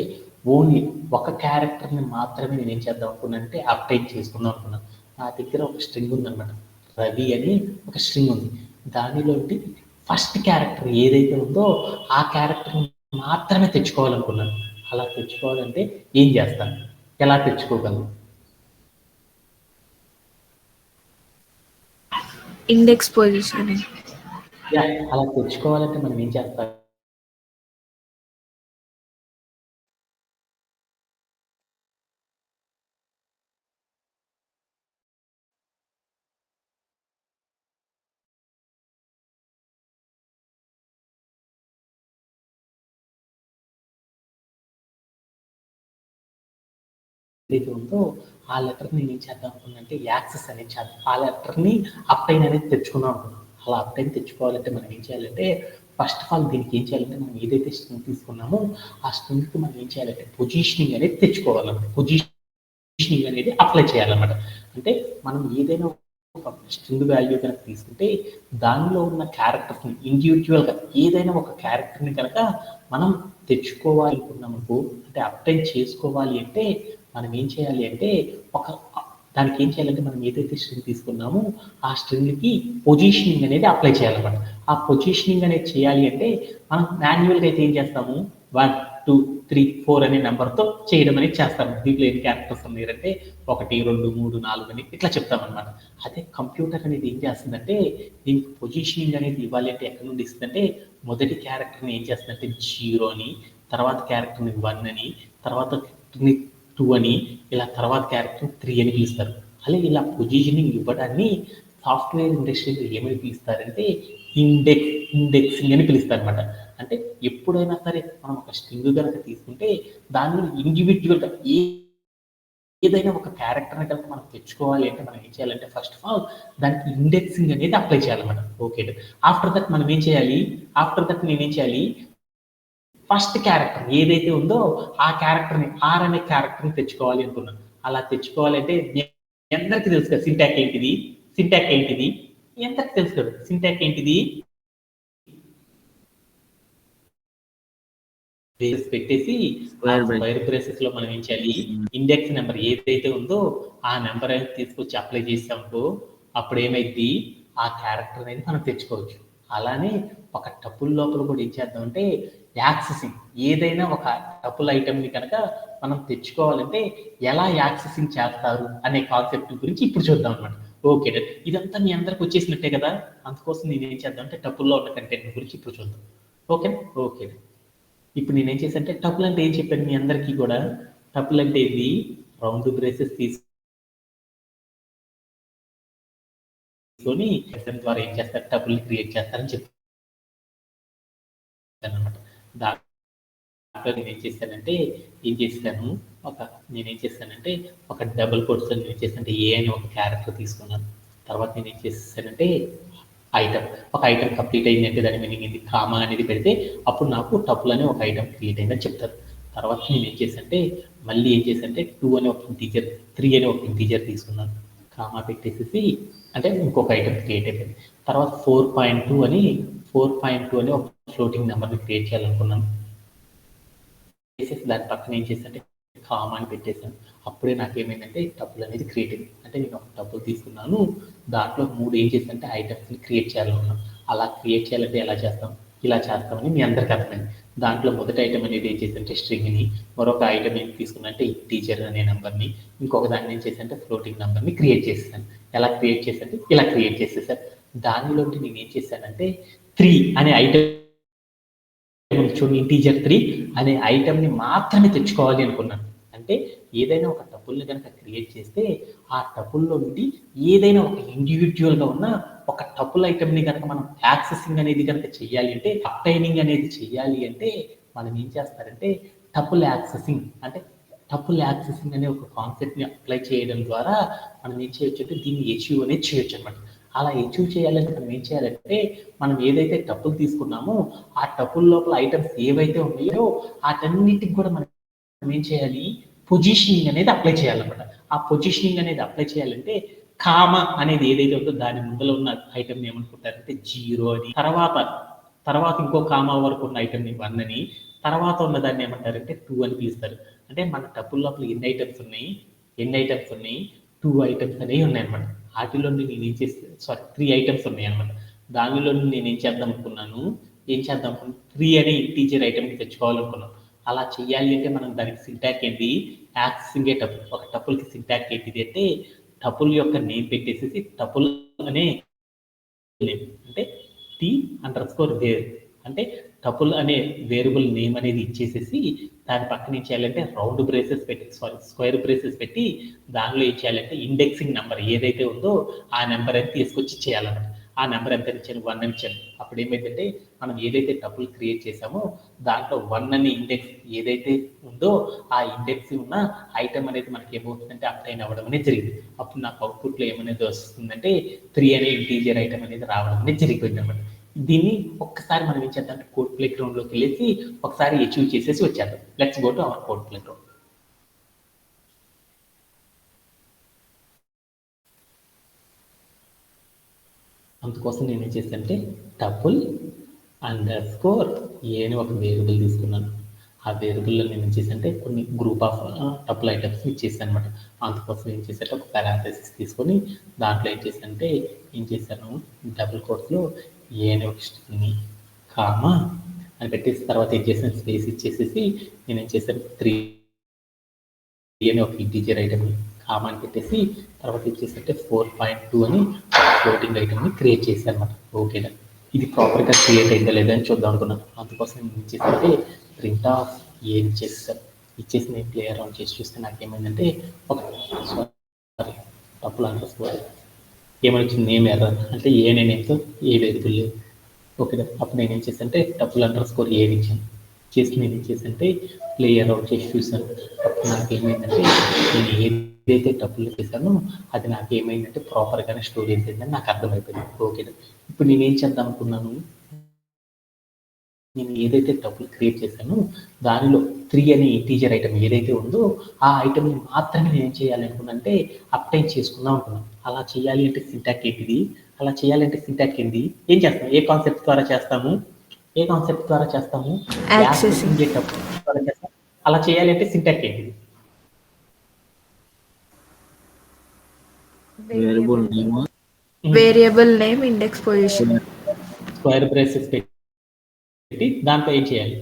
ఓన్లీ ఒక క్యారెక్టర్ని మాత్రమే నేను ఏం చేద్దాం అనుకున్నానంటే అప్డేట్ చేసుకుందాం అనుకున్నాను. నా దగ్గర ఒక స్ట్రింగ్ ఉందన్నమాట, రవి అని ఒక స్ట్రింగ్ ఉంది. దానిలోంటి ఫస్ట్ క్యారెక్టర్ ఏదైతే ఉందో ఆ క్యారెక్టర్ని మాత్రమే తెచ్చుకోవాలనుకున్నాను. అలా తెచ్చుకోవాలంటే ఏం చేస్తాను, ఎలా తెచ్చుకోగలను?
Index position.
అలా తెచ్చుకోవాలంటే మనం ఏం చేస్తాం, ఏదైతే ఉందో ఆ లెటర్ని నేను ఏం చేద్దాం అనుకున్నానంటే యాక్సెస్ అనేది చేద్దాం, ఆ లెటర్ని అప్టైన్ అనేది తెచ్చుకుందాం అనుకున్నాను. అలా అప్టైన్ తెచ్చుకోవాలంటే మనం ఏం చేయాలంటే ఫస్ట్ ఆఫ్ ఆల్ దీనికి ఏం చేయాలంటే మనం ఏదైతే స్ట్రింగ్ తీసుకున్నామో ఆ స్ట్రింగ్కి మనం ఏం చేయాలంటే పొజిషనింగ్ అనేది తెచ్చుకోవాలన్నమాట. పొజిషనింగ్ అనేది అప్లై చేయాలన్నమాట. అంటే మనం ఏదైనా ఒక స్ట్రింగ్ వాల్యూ కనుక తీసుకుంటే దానిలో ఉన్న క్యారెక్టర్స్ని ఇండివిజువల్గా ఏదైనా ఒక క్యారెక్టర్ని కనుక మనం తెచ్చుకోవాలనుకున్నాము, అంటే అప్టైన్ చేసుకోవాలి అంటే మనం ఏం చేయాలి అంటే దానికి ఏం చేయాలంటే మనం ఏదైతే స్ట్రింగ్ తీసుకున్నామో ఆ స్ట్రింగ్కి పొజిషనింగ్ అనేది అప్లై చేయాలన్నమాట. ఆ పొజిషనింగ్ అనేది చేయాలి అంటే మనం మాన్యువల్గా అయితే ఏం చేస్తాము, 1 2 3 4 అనే నెంబర్తో చేయడం అనేది చేస్తాము. దీంట్లో ఎన్ని క్యారెక్టర్స్ ఉన్నాయంటే 1 2 3 4 అని ఇట్లా చెప్తామన్నమాట. అదే కంప్యూటర్ అనేది ఏం చేస్తుందంటే దీనికి పొజిషనింగ్ అనేది ఇవ్వాలి అంటే ఎక్కడి నుండి ఇస్తుందంటే మొదటి క్యారెక్టర్ని ఏం చేస్తుందంటే 0 అని, తర్వాత క్యారెక్టర్ని 1 అని, తర్వాత 2 అని, ఇలా తర్వాత క్యారెక్టర్ 3 అని పిలుస్తారు. అలాగే ఇలా పొజిషనింగ్ ఇవ్వడాన్ని సాఫ్ట్వేర్ ఇండస్ట్రీలో ఏమని పిలుస్తారంటే ఇండెక్సింగ్ అని పిలుస్తారు అనమాట. అంటే ఎప్పుడైనా సరే మనం ఒక స్ట్రింగ్ కనుక తీసుకుంటే దానిలో ఇండివిజువల్గా ఏదైనా ఒక క్యారెక్టర్ని కనుక మనం తెచ్చుకోవాలి అంటే మనం ఏం చేయాలంటే ఫస్ట్ ఆఫ్ ఆల్ దానికి ఇండెక్సింగ్ అనేది అప్లై చేయాలన్నమాట. ఓకే, ఆఫ్టర్ దట్ నేనేం చేయాలి, ఫస్ట్ క్యారెక్టర్ ఏదైతే ఉందో ఆ క్యారెక్టర్ని ఆర్ అనే క్యారెక్టర్ని తెచ్చుకోవాలి అనుకున్నాను. అలా తెచ్చుకోవాలంటే మీ అందరికీ తెలుసు కదా సింటాక్ ఏంటిది, సింటాక్ ఏంటిది ఎంతకు తెలుసు కదా సింటాక్ ఏంటిది, బ్రేసెస్ పెట్టేసి ఆ స్క్వేర్ బ్రేసెస్ లో మనం ఏం చేయాలి, ఇండెక్స్ నెంబర్ ఏదైతే ఉందో ఆ నెంబర్ అనేది తీసుకొచ్చి అప్లై చేసామో అప్పుడు ఏమైంది ఆ క్యారెక్టర్ అనేది మనం తెచ్చుకోవచ్చు. అలానే ఒక టపుల్ లోపల కూడా ఏం చేద్దామంటే యాక్సెసింగ్ ఏదైనా ఒక టపుల్ ఐటమ్ని కనుక మనం తెచ్చుకోవాలంటే ఎలా యాక్సెసింగ్ చేస్తారు అనే కాన్సెప్ట్ గురించి ఇప్పుడు చూద్దాం అనమాట. ఓకే, ఇదంతా మీ అందరికి వచ్చేసినట్టే కదా, అందుకోసం నేను ఏం చేద్దాం అంటే టపుల్లో ఉన్న కంటెంట్ గురించి ఇప్పుడు చూద్దాం. ఓకే ఓకే, ఇప్పుడు నేనేం చేశానంటే టపుల్ అంటే ఏం చెప్పాను మీ అందరికీ కూడా, టపుల్ అంటే ఇది రౌండ్ బ్రేసెస్ తీసుకొని ఎస్ఎన్ ద్వారా ఏం చేస్తారు టపుల్ క్రియేట్ చేస్తారని చెప్పాను అనమాట. దాంట్లో నేనేం చేశానంటే ఒక డబుల్ కోట్స్ నేను ఏం చేశానంటే ఏ అని ఒక క్యారెక్టర్ తీసుకున్నాను. తర్వాత నేను ఏం చేశానంటే ఒక ఐటమ్ కంప్లీట్ అయిందంటే దాని మీనింగ్ ఏంటి, కామా అనేది పెడితే అప్పుడు నాకు టపుల్ అనే ఒక ఐటమ్ క్రియేట్ అయిందని చెప్తారు. తర్వాత నేను ఏం చేశానంటే 2 అనే ఒక ఇంటీజర్ 3 అనే ఒక ఇంటీజర్ తీసుకున్నాను, కామా పెట్టేసేసి అంటే ఇంకొక ఐటమ్ క్రియేట్ అయిపోయింది. తర్వాత 4.2 అని ఒక ఫ్లోటింగ్ నెంబర్ని క్రియేట్ చేయాలనుకున్నాను. చేసేసి దాని పక్కన ఏం చేశానంటే కామా అని పెట్టేశాను. అప్పుడే నాకేమైందంటే టపుల్ అనేది క్రియేట్ అయింది. అంటే నేను ఒక టపుల్ తీసుకున్నాను, దాంట్లో 3 ఏం చేశానంటే ఐటమ్స్ని క్రియేట్ చేయాలనుకున్నాను. అలా క్రియేట్ చేయాలంటే ఎలా చేస్తాం, ఇలా చేస్తామని మీ అందరికీ అర్థమైంది. దాంట్లో మొదటి ఐటమ్ అనేది ఏం చేశానంటే స్ట్రింగ్ని, మరొక ఐటమ్ ఏం తీసుకున్నానంటే ఇంటీజర్ అనే నెంబర్ని, ఇంకొక దాన్ని ఏం చేశానంటే ఫ్లోటింగ్ నెంబర్ని క్రియేట్ చేసేసాను. ఎలా క్రియేట్ చేశానంటే ఇలా క్రియేట్ చేసేసాను. దానిలోకి నేను ఏం చేశానంటే 3 అనే ఐటమ్ చూడండి, ఇంటీజర్ 3 అనే ఐటమ్ని మాత్రమే తెచ్చుకోవాలి అనుకున్నాను. అంటే ఏదైనా ఒక టపుల్ని కనుక క్రియేట్ చేస్తే ఆ టపుల్లో నుండి ఏదైనా ఒక ఇండివిజువల్గా ఉన్న ఒక టపుల్ ఐటమ్ని కనుక మనం యాక్సెసింగ్ అనేది కనుక చెయ్యాలి అంటే, అప్టైనింగ్ అనేది చెయ్యాలి అంటే మనం ఏం చేస్తారంటే టపుల్ యాక్సెసింగ్ అనే ఒక కాన్సెప్ట్ని అప్లై చేయడం ద్వారా మనం ఏం చేయొచ్చు అంటే దీన్ని అచీవ్ అనేది చేయొచ్చు అనమాట. అలా అచీవ్ చేయాలంటే మనం ఏం చేయాలంటే మనం ఏదైతే టపుల్ తీసుకున్నామో ఆ టపుల్ లోపల ఐటమ్స్ ఏవైతే ఉన్నాయో వాటన్నిటికి కూడా మనం ఏం చేయాలి, పొజిషనింగ్ అనేది అప్లై చేయాలన్నమాట. ఆ పొజిషనింగ్ అనేది అప్లై చేయాలంటే కామా అనేది ఏదైతే ఉందో దాని ముందర ఉన్న ఐటమ్ ఏమనుకుంటారంటే 0 అని, తర్వాత ఇంకో కామా వరకు ఉన్న ఐటమ్ని 1 అని, తర్వాత ఉన్న దాన్ని ఏమంటారంటే 2 అని పిలుస్తారు. అంటే మన టపుల్ లోపల ఎన్ని ఐటమ్స్ ఉన్నాయి 2 ఐటమ్స్ అనేవి ఉన్నాయన్నమాట. వాటిలో నేను ఏం చేస్తే 3 ఐటమ్స్ ఉన్నాయి అనమాట. దానిలో నేను ఏం చేద్దాం అనుకున్నాను 3 అనే ఇంటీజర్ ఐటమ్ని తెచ్చుకోవాలనుకున్నాను. అలా చేయాలి అంటే మనం దానికి సింటాక్ ఏంటి, యాక్సెసింగ్ టపుల్. ఒక టపుల్కి సింటాక్ ఏంటిది అంటే టపుల్ యొక్క నేమ్ పెట్టేసేసి టపుల్ అనే నేమ్ అంటే t_var అంటే టపుల్ అనే వేరియబుల్ నేమ్ అనేది ఇచ్చేసేసి దాని పక్కన ఏం చేయాలంటే స్క్వేర్ బ్రేసెస్ పెట్టి దానిలో ఏం చేయాలంటే ఇండెక్సింగ్ నెంబర్ ఏదైతే ఉందో ఆ నెంబర్ అనేది తీసుకొచ్చి చేయాలన్నమాట. ఆ నెంబర్ ఎంత ఇచ్చాను 1 అని ఇచ్చాను. అప్పుడు ఏమైందంటే మనం ఏదైతే టపుల్ క్రియేట్ చేసామో దాంట్లో 1 అనే ఇండెక్స్ ఏదైతే ఉందో ఆ ఇండెక్స్ ఉన్న ఐటమ్ అనేది మనకి ఏమవుతుందంటే అప్టైన్ అవ్వడం అనేది జరిగింది. అప్పుడు నాకు అవుట్పుట్లో ఏమనేది వస్తుందంటే 3 అనే ఇంటీజర్ ఐటమ్ అనేది రావడం అనేది జరిగిపోయింది అనమాట. దీన్ని ఒక్కసారి మనం ఏం చేద్దాం అంటే కోడ్ ప్లే గ్రౌండ్లోకి వెళ్ళేసి ఒకసారి అచీవ్ చేసేసి వచ్చేద్దాం. Let's go to our code play ground. అందుకోసం నేను ఏం చేశానంటే టపుల్__ ఏ అని ఒక వేరియబుల్ తీసుకున్నాను. ఆ వేరియబుల్లో నేను ఏం చేశానంటే కొన్ని గ్రూప్ ఆఫ్ టపుల్ ఐటమ్స్ ఇచ్చేసాను అనమాట. అందుకోసం ఏం చేశానంటే ఒక పారాంథసిస్ తీసుకొని దాంట్లో ఏం చేశాను డబుల్ కోట్స్లో ఏ అనే ఒక స్ట్రింగ్ని కామా అని పెట్టేసి తర్వాత ఏం చేశాను స్పేస్ ఇచ్చేసేసి నేను ఏం చేశాను 3 అని ఒక ఇంటీజర్ ఐటమ్ని కామా అని పెట్టేసి తర్వాత ఏం చేశానంటే 4.2 అని ఫ్లోటింగ్ ఐటమ్ని క్రియేట్ చేశాను అనమాట. ఓకేనా, ఇది ప్రాపర్గా క్రియేట్ అయిందా లేదా అని చూద్దాం అనుకున్నాను. అందుకోసం నేను ఏం చేశానంటే ప్రింట్ ఆఫ్ ఏ ఇచ్చేసి నేను ప్లే అరౌండ్ చేసి చూస్తే నాకేమైందంటే ఒక టపుల్__ ఏమని వచ్చింది నేమ్ ఎర్రర్, అంటే ఏ అనే నేమ్తో ఏ వేరియబుల్ లేదు. ఓకేనా, అప్పుడు నేను ఏం చేశానంటే టపుల్__ ఏ ఇచ్చాను. నేను ఏం చేశానంటే ప్లే అరౌండ్ చేసి చూసాను. అప్పుడు నాకేమైందంటే నేను ఏదైతే టపుల్ చేశానో అది నాకేమైందంటే ప్రాపర్గానే స్టోరేజ్ అయిందని నాకు అర్థమైపోయింది. ఓకేనా, ఇప్పుడు నేను ఏం చేద్దాం అనుకున్నాను, 3 అనే ఇంటీజర్ ఐటమ్ని తీసుకున్నాను. 3 అనే ఇంటీజర్ ఐటమ్ని తీసుకున్న తర్వాత ఏం చేశానంటే 4.2 అనే ఒక ఇంటీజర్ ఐటమ్ని కామా అని పెట్టేసి దాంట్లో ఏం చేశానంటే 3 అని ఒక వేరియబుల్ తీసుకున్నాను. నేను ఏదైతే టపుల్ క్రియేట్ చేశానో దానిలో 3 అనే ఇంటీజర్ ఐటమ్ ఏదైతే ఉందో ఆ ఐటమ్ని మాత్రమే నేను ఏం చేయాలి అనుకున్నానంటే అప్టైన్ చేసుకుందాం అనుకున్నాను. అలా చేయాలి అంటే సింటాక్స్ ఏంటిది? అలా చేయాలంటే సింటాక్స్ ఏంటి? ఏం చేస్తాం? ఏ కాన్సెప్ట్ ద్వారా చేస్తాము? ఏ కాన్సెప్ట్ ద్వారా చేస్తాము?
యాక్సెసింగ్.
యాక్సెసింగ్ టపుల్ ద్వారా చేస్తాం. అలా చేయాలి అంటే సింటాక్స్ ఏంటిది?
Variable name
variable name index position.
Square braces పెట్టి దాంట్లో ఏం చేయాలి?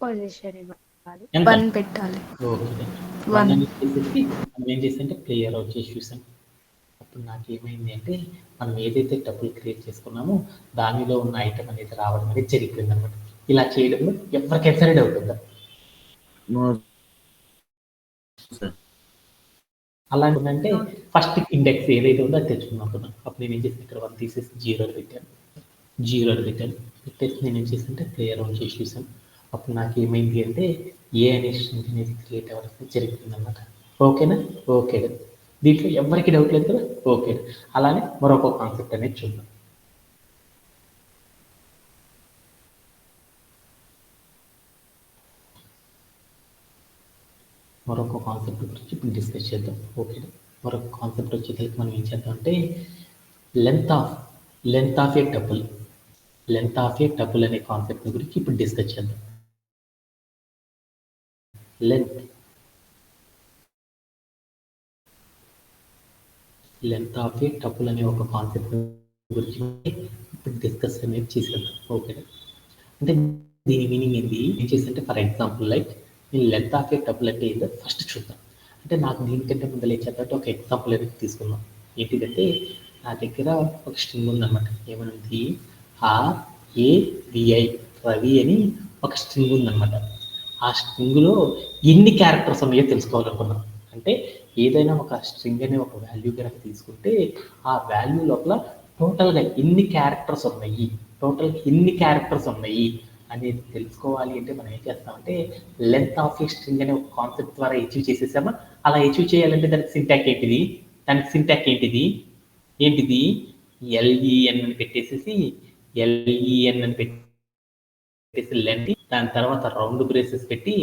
పొజిషన్ ఇవ్వాలి.
ఎంత?
1 పెట్టాలి.
ఓకే. 1
1.
అని చేసేసి మనం ఏం చేసామంటే ప్లేయర్ అవుట్ చేసి చూసాం. అప్పుడు నాకేమైంది అంటే మనం ఏదైతే టపుల్ క్రియేట్ చేసుకున్నామో దానిలో ఉన్న ఐటమ్ అనేది రావడం అనేది జరిగిపోయింది అనమాట. ఇలా చేయడంలో ఎవరికైనా డౌట్ ఉందా? అలా అంటే ఫస్ట్ ఇండెక్స్ ఏదైతే ఉందో అది తెచ్చుకున్నాం అనుకున్నాం. అప్పుడు నేను ఏం చేసాను ఇక్కడ 1 తీసేసి 0 పెట్టాను. 0 పెట్టాను. పెట్టేసి నేను ఏం చేసానంటే ప్లేయర్ ఆన్ చేసి చూసాను. అప్పుడు నాకు ఏమైంది అంటే ఏ అనే స్ట్రింగ్ అనేది క్రియేట్ అవ్వడం జరిగింది అనమాట. ఓకేనా? ఓకే. దీంట్లో ఎవరికి డౌట్ లేదు కదా? ఓకే. అలానే మరొక కాన్సెప్ట్ అనేది చూద్దాం. మరొక కాన్సెప్ట్ గురించి ఇప్పుడు డిస్కస్ చేద్దాం. ఓకే. మరొక కాన్సెప్ట్ వచ్చేసరికి మనం ఏం చేద్దాం అంటే లెంత్ ఆఫ్ ఏ టపుల్ అనే కాన్సెప్ట్ గురించి ఇప్పుడు డిస్కస్ చేద్దాం. లెంత్ ఆఫ్ ఏ టపుల్ అనే ఒక కాన్సెప్ట్ గురించి ఇప్పుడు డిస్కస్ అనేది చేసేద్దాం. ఓకే. అంటే దీని మీనింగ్ ఏంటి? ఏం చేస్తుంటే ఫర్ ఎగ్జాంపుల్ లైక్ నేను లెంత్ ఆఫ్ ఏ టపుల్ అంటే ఏంటో ఫస్ట్ చూద్దాం. అంటే నాకు దీనికంటే ముందు ఏం చేద్దాం అంటే ఒక ఎగ్జాంపుల్ అనేది తీసుకుందాం. ఏంటిదంటే నా దగ్గర ఒక స్ట్రింగ్ ఉందన్నమాట. ఏమనుంది? RAVI రవి అని ఒక స్ట్రింగ్ ఉందన్నమాట. ఆ స్ట్రింగ్లో ఎన్ని క్యారెక్టర్స్ ఉన్నాయో తెలుసుకోవాలనుకున్నాం. అంటే ఏదైనా ఒక స్ట్రింగ్ అనే ఒక వాల్యూ కనుక తీసుకుంటే ఆ వాల్యూ లోపల టోటల్గా ఎన్ని క్యారెక్టర్స్ ఉన్నాయి అనేది తెలుసుకోవాలి అంటే మనం ఏం చేస్తామంటే లెంత్ ఆఫ్ ఏ స్ట్రింగ్ అనే ఒక కాన్సెప్ట్ ద్వారా అచీవ్ చేసేసామా? అలా అచీవ్ చేయాలంటే దానికి సింటాక్స్ ఏంటిది? LEN అని పెట్టేసేసి లెంత్, దాని తర్వాత రౌండ్ బ్రేసెస్ పెట్టి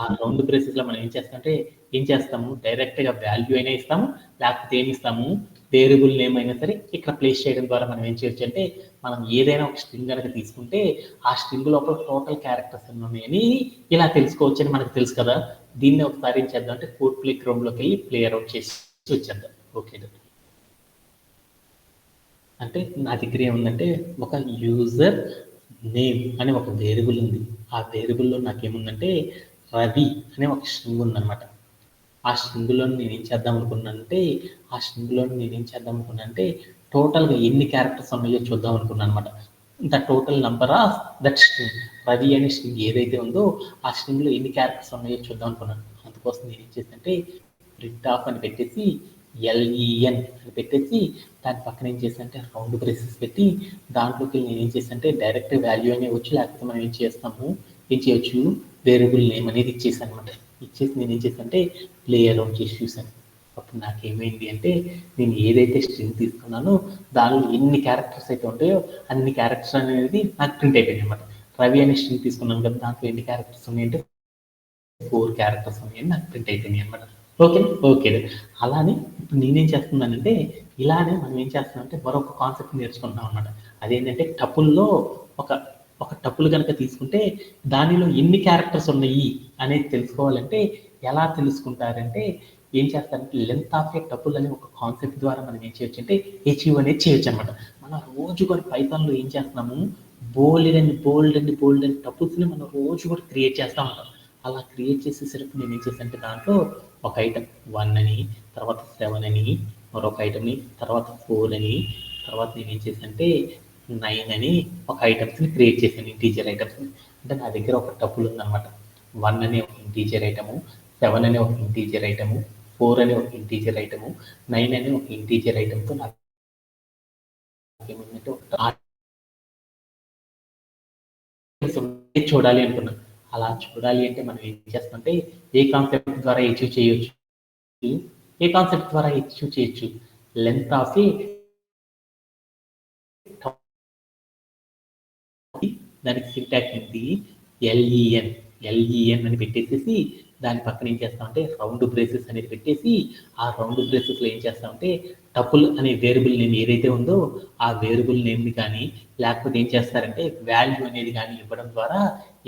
ఆ రౌండ్ బ్రేసెస్ లో మనం ఏం చేస్తాము డైరెక్ట్ గా వాల్యూ అయినా ఇస్తాము, లేకపోతే ఏమి ఇస్తాము వేరియబుల్ నేమ్ అయినా సరే ఇక్కడ ప్లేస్ చేయడం ద్వారా మనం ఏం చేయొచ్చు అంటే మనం ఏదైనా ఒక స్ట్రింగ్ కనుక తీసుకుంటే ఆ స్ట్రింగ్ లోపల టోటల్ క్యారెక్టర్స్ ఎన్ని ఉన్నాయని ఇలా తెలుసుకోవచ్చు అని మనకు తెలుసు కదా. దీన్ని ఒకసారి ఏం చేద్దాం అంటే కోడ్ ప్లే గ్రౌండ్ లోకి వెళ్ళి ప్లేయర్ అవుట్ చేసి వచ్చేద్దాం. ఓకే. అంటే నా దగ్గర ఏముందంటే ఒక యూజర్ నేమ్ అనే ఒక వేరియబుల్ ఉంది. ఆ వేరియబుల్లో నాకేముందంటే రవి అనే ఒక స్ట్రింగ్ ఉందన్నమాట. ఆ స్ట్రింగ్లో నేను ఏం చేద్దాం అనుకున్నానంటే టోటల్గా ఎన్ని క్యారెక్టర్స్ ఉన్నాయో చూద్దాం అనుకున్నాను అనమాట. The total number of that string Ravi అనే స్ట్రింగ్ ఏదైతే ఉందో ఆ స్ట్రింగ్లో ఎన్ని క్యారెక్టర్స్ ఉన్నాయో చూద్దాం అనుకున్నాను. అందుకోసం నేను ఏం చేశానంటే ప్రింట్ ఆఫ్ అని పెట్టేసి LEN అని పెట్టేసి దాని పక్కన ఏం చేశానంటే రౌండ్ బ్రేసెస్ పెట్టి దాంట్లోకి నేను ఏం చేశానంటే డైరెక్ట్ వాల్యూ అనే వచ్చు, లేకపోతే మనం ఏం చేయొచ్చు వేరియబుల్ నేమ్ అనేది ఇచ్చేసాను అనమాట. ఇచ్చేసి నేను ఏం చేశానంటే ప్లే అరౌండ్ చేసి చూశాను. అప్పుడు నాకేమైంది అంటే నేను ఏదైతే స్ట్రింగ్ తీసుకున్నానో దానిలో ఎన్ని క్యారెక్టర్స్ అయితే ఉంటాయో అన్ని క్యారెక్టర్స్ అనేది నాకు ప్రింట్ అయిపోయింది అనమాట. రవి అనే స్ట్రింగ్ తీసుకున్నాను కదా, దాంట్లో ఎన్ని క్యారెక్టర్స్ ఉన్నాయంటే 4 క్యారెక్టర్స్ ఉన్నాయని నాకు ప్రింట్ అయిపోయింది అనమాట. ఓకే. అలానే ఇప్పుడు నేనేం చేస్తున్నానంటే ఇలానే మనం ఏం చేస్తున్నామంటే మరొక కాన్సెప్ట్ నేర్చుకుంటున్నాం అనమాట. అదేంటంటే టపుల్లో ఒక టపుల్ కనుక తీసుకుంటే దానిలో ఎన్ని క్యారెక్టర్స్ ఉన్నాయి అనేది తెలుసుకోవాలంటే ఎలా తెలుసుకుంటారంటే ఏం చేస్తారంటే లెంత్ ఆఫ్ ఏ టపుల్ అనే ఒక కాన్సెప్ట్ ద్వారా మనం ఏం చేయొచ్చు అంటే అచీవ్ అనేది చేయొచ్చు అనమాట. మనం రోజు కూడా పైథాన్లో ఏం చేస్తున్నాము బోల్డ్ అండ్ టపుల్స్ని మనం రోజు కూడా క్రియేట్ చేస్తూ ఉంటాం. అలా క్రియేట్ చేసేసరికి నేను ఏం చేశానంటే దాంట్లో ఒక ఐటమ్ 1 అని, తర్వాత 7 అని, మరొక ఐటమ్ని తర్వాత 4 అని, తర్వాత నేను ఏం చేశానంటే 9 అని ఒక ఐటమ్స్ని క్రియేట్ చేశాను, ఇంటీజర్ ఐటమ్స్ని. అంటే నా దగ్గర ఒక టపుల్ ఉందన్నమాట. 1 అనే ఒక ఇంటీజర్ ఐటము, 7 అనే ఒక ఇంటీజర్ ఐటము, 4 అనే ఒక ఇంటీజర్ ఐటము, 9 అనే ఒక ఇంటీజర్ ఐటమ్తో నాకు ఏమంటే చూడాలి అనుకున్నాను. అలా చూడాలి అంటే మనం ఏం చేస్తామంటే ఏ కాన్సెప్ట్ ద్వారా అచీవ్ చేయొచ్చు లెంత్ ఆఫ్ దానికి సింటాక్స్ ఏంటి, ఎల్ఈఎన్ అని పెట్టేసేసి దాని పక్కన ఏం చేస్తామంటే రౌండ్ బ్రేసెస్ అనేది పెట్టేసి ఆ రౌండ్ బ్రేసెస్లో ఏం చేస్తామంటే టపుల్ అనే వేరియబుల్ నేమ్ ఏదైతే ఉందో ఆ వేరియబుల్ నేమ్ని కానీ లేకపోతే ఏం చేస్తారంటే వాల్యూ అనేది కానీ ఇవ్వడం ద్వారా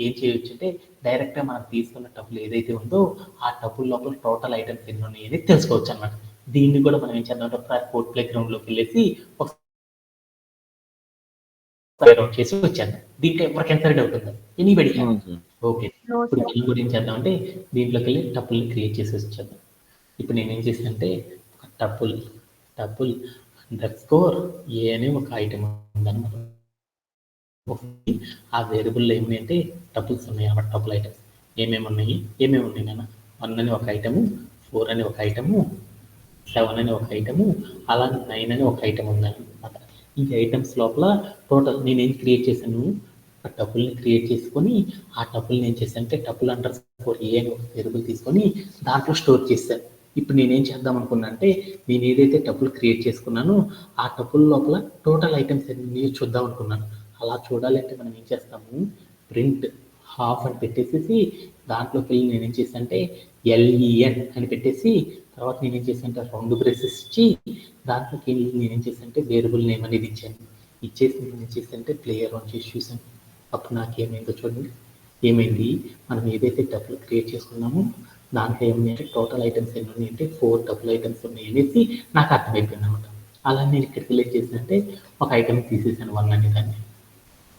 ఏం చేయొచ్చు అంటే డైరెక్ట్గా మనం తీసుకున్న టపుల్ ఏదైతే ఉందో ఆ టపుల్ లోపల టోటల్ ఐటమ్స్ ఎన్ని ఉన్నాయి అనేది తెలుసుకోవచ్చు అనమాట. దీన్ని కూడా మనం ఏం చేద్దామంటే ఒకసారి కోడ్ ప్లే గ్రౌండ్లోకి వెళ్ళేసి రౌండ్ చేసి వచ్చాను. దీంట్లో ఎవరికైనా సరే డౌట్ ఉందా? ఎనీబడి? ఓకే, ఇప్పుడు మనం కూడా ఏం చేద్దామంటే దీంట్లోకి వెళ్ళి టపుల్ని క్రియేట్ చేసి వచ్చేద్దాం. ఇప్పుడు నేను ఏం చేశానంటే ఒక టపుల్ _a అనే ఒక ఐటమ్ ఉందన్నమాట. ఆ వేరియబుల్లో ఏమైందంటే టపుల్స్ ఉన్నాయి అన్నమాట. టపుల్ ఐటమ్స్ ఏమేమి ఉన్నాయి నాన్న? 1 అని ఒక ఐటము, 4 అని ఒక ఐటము, 7 అని ఒక ఐటము, అలా 9 అని ఒక ఐటమ్ ఉందన్నమాట. ఈ ఐటమ్స్ లోపల టోటల్ నేనేం క్రియేట్ చేశాను, ఒక టపుల్ని క్రియేట్ చేసుకొని ఆ టపుల్ని ఏం చేశాను అంటే టపుల్ _a అని ఒక వేరియబుల్ తీసుకొని దాంట్లో స్టోర్ చేశాను. ఇప్పుడు నేనేం చేద్దాం అనుకున్నా అంటే నేను ఏదైతే టపుల్ క్రియేట్ చేసుకున్నానో ఆ టపుల్ లోపల టోటల్ ఐటమ్స్ ఎన్ని చూద్దాం అనుకున్నాను. అలా చూడాలంటే మనం ఏం చేస్తాము, ప్రింట్ హాఫ్ అని పెట్టేసేసి దాంట్లోకి వెళ్ళి నేనేం చేశాను అంటే ఎల్ఈఎన్ అని పెట్టేసి తర్వాత నేనేం చేశాను అంటే రౌండ్ బ్రేసెస్ ఇచ్చి దాంట్లోకి వెళ్ళి నేనేం చేశాను అంటే వేరియబుల్ నేమ్ అనేది ఇచ్చాను. ఇచ్చేసి నేనేం చేశాను అంటే ప్లేయర్ ఆన్ చేసి చూశాను. అప్పుడు నాకేమైందో చూడండి. ఏమైంది, మనం ఏదైతే టపుల్ క్రియేట్ చేసుకున్నామో దాంట్లో ఏమైందంటే టోటల్ ఐటమ్స్ ఎన్ని ఉన్నాయంటే 4 టపుల్ ఐటమ్స్ ఉన్నాయి అనేసి నాకు అర్థమైపోయింది అనమాట. అలా నేను ఇక్కడికి వెళ్ళి చేసినంటే ఒక ఐటమ్ తీసేసాను 1 అనే దాన్ని.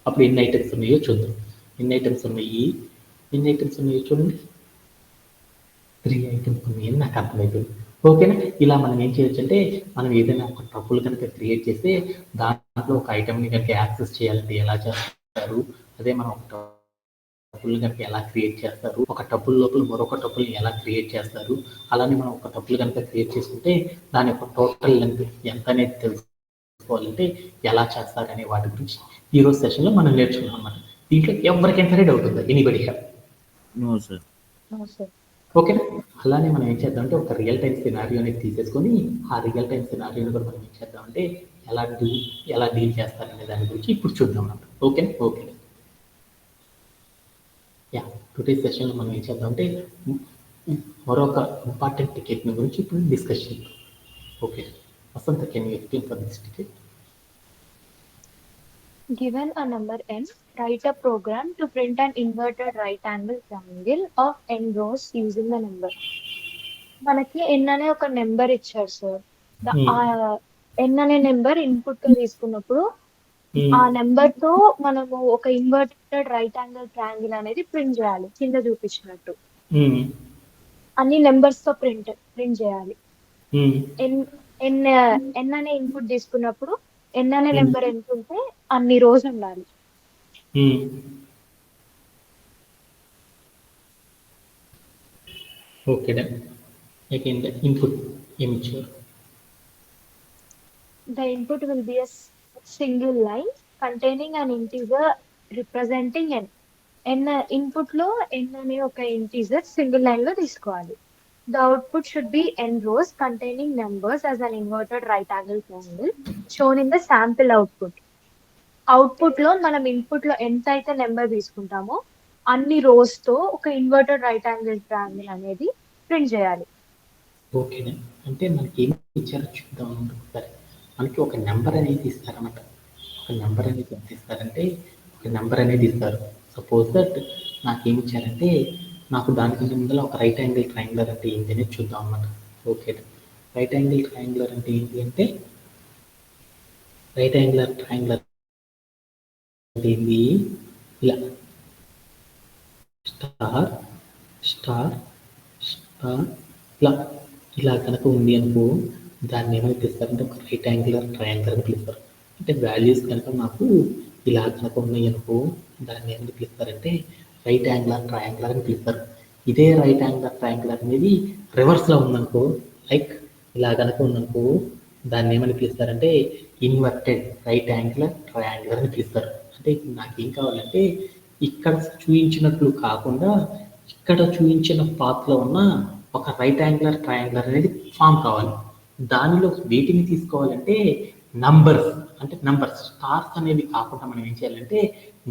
అప్పుడు ఎన్ని ఐటమ్స్ ఉన్నాయో చూద్దాం. ఎన్ని ఐటమ్స్ ఉన్నాయో చూడండి. 3 ఐటమ్స్ ఉన్నాయని నాకు అర్థమైపోయింది. ఓకేనా? ఇలా మనం ఏం చేయొచ్చు అంటే మనం ఏదైనా ఒక టపుల్ కనుక క్రియేట్ చేస్తే దాంట్లో ఒక ఐటమ్ని కనుక యాక్సెస్ చేయాలంటే ఎలా చేస్తారు, అదే మనం ఒక టపుల్ కనుక ఎలా క్రియేట్ చేస్తారు, ఒక టపుల్ లోపల మరొక టపుల్ని ఎలా క్రియేట్ చేస్తారు, అలానే మనం ఒక టపుల్ కనుక క్రియేట్ చేసుకుంటే దాని యొక్క టోటల్ లెంత్ ఎంత అనేది తెలుసుకోవాలంటే ఎలా చేస్తారు అనే వాటి గురించి ఈరోజు సెషన్లో మనం నేర్చుకున్నాం అన్నమాట. దీంట్లో ఎవరికైనా సరే డౌట్ ఉందా? Anybody have?
No sir.
ఓకేనా? అలానే మనం ఏం చేద్దామంటే ఒక రియల్ టైం సినారియో అనేది తీసేసుకొని ఆ రియల్ టైం సినారియోని కూడా మనం ఏం చేద్దామంటే ఎలా డీల్ చేస్తారనే దాని గురించి ఇప్పుడు చూద్దాం అన్నమాట. ఓకేనా? ఓకే. యా, టుడే సెషన్లో మనం ఏం చేద్దామంటే మరొక ఇంపార్టెంట్ టికెట్ని గురించి ఇప్పుడు డిస్కస్ చేద్దాం. Okay, Vasantha, can you explain for this ticket?
Given a number n, write a program to print an inverted right angle triangle of n rows using the number. మనకి n అనే ఒక నెంబర్ ఇచ్చారు సార్. n అనే నెంబర్ ఇన్పుట్ గా తీసుకున్నప్పుడు ఆ నెంబర్ తో మనము ఒక ఇన్వర్టెడ్ రైట్ యాంగిల్ ట్రయాంగిల్ అనేది ప్రింట్ చేయాలి. కింద చూపించినట్టు అన్ని నెంబర్స్ తో ప్రింట్ చేయాలి. ఎన్ అనే ఇన్పుట్ తీసుకున్నప్పుడు ఎన్ అనే నెంబర్ ఎంత ఉంటే అన్ని రోజు ఉండాలి.
Okay, again the input immature.
The input will be a single line containing an integer representing n. Input లో n అనే ఒక ఇంటీజర్ సింగిల్ లైన్ లో తీసుకోవాలి. The output should be n rows containing numbers as an inverted right angle triangle shown in the sample output. Output లో మనం ఇన్పుట్ లో ఎంత అయితే నెంబర్ తీసుకుంటామో అన్ని రోస్ తో ఒక ఇన్వర్టెడ్ రైట్ యాంగిల్ ట్రయాంగిల్ అనేది ప్రింట్ చేయాలి.
ఓకేనా? అంటే మనకి ఏమి ఇచ్చారో చూద్దాం. సరే, మనకి ఒక నెంబర్ అనేది ఇస్తారన్నమాట. ఒక నెంబర్ అనేది ఎంత ఇస్తారంటే ఒక నెంబర్ అనేది ఇస్తారు. సపోజ్ దట్ నాకేమి ఇచ్చారంటే నాకు దానికంటే ముందర ఒక రైట్ యాంగిల్ ట్రయాంగులర్ అంటే ఏంటి అనేది చూద్దాం అన్నమాట. ఓకే, రైట్ యాంగిల్ ట్రయాంగులర్ అంటే ఏంటి అంటే రైట్ యాంగులర్ ట్రయాంగులర్ అంటే ఏంటి, ఇలా స్టార్ స్టార్ స్టార్ ఇలా కనుక ఉంది అనుకో దాన్ని ఏమైనా పిలుస్తారంటే ఒక రైట్ యాంగులర్ ట్రయాంగులర్ అని పిలుస్తారు. అంటే వాల్యూస్ కనుక నాకు ఇలా కనుక ఉన్నాయి అనుకో దాన్ని ఏమైనా పిలుస్తారంటే రైట్ యాంగులర్ ట్రయాంగులర్ అని పిలుస్తారు. ఇదే రైట్ యాంగులర్ ట్రయాంగులర్ అనేది రివర్స్లో ఉందనుకో, లైక్ ఇలా కనుక ఉందనుకో దాన్ని ఏమని పిలుస్తారంటే ఇన్వర్టెడ్ రైట్ యాంగులర్ ట్రయాంగులర్ అని పిలుస్తారు. అంటే నాకేం కావాలంటే ఇక్కడ చూపించినట్లు కాకుండా ఇక్కడ చూపించిన పాత్లో ఉన్న ఒక రైట్ యాంగులర్ ట్రయాంగులర్ అనేది ఫామ్ కావాలి. దానిలో వేటిని తీసుకోవాలంటే నంబర్స్ అంటే నంబర్స్ స్టార్స్ అనేవి కాకుండా మనం ఏం చేయాలంటే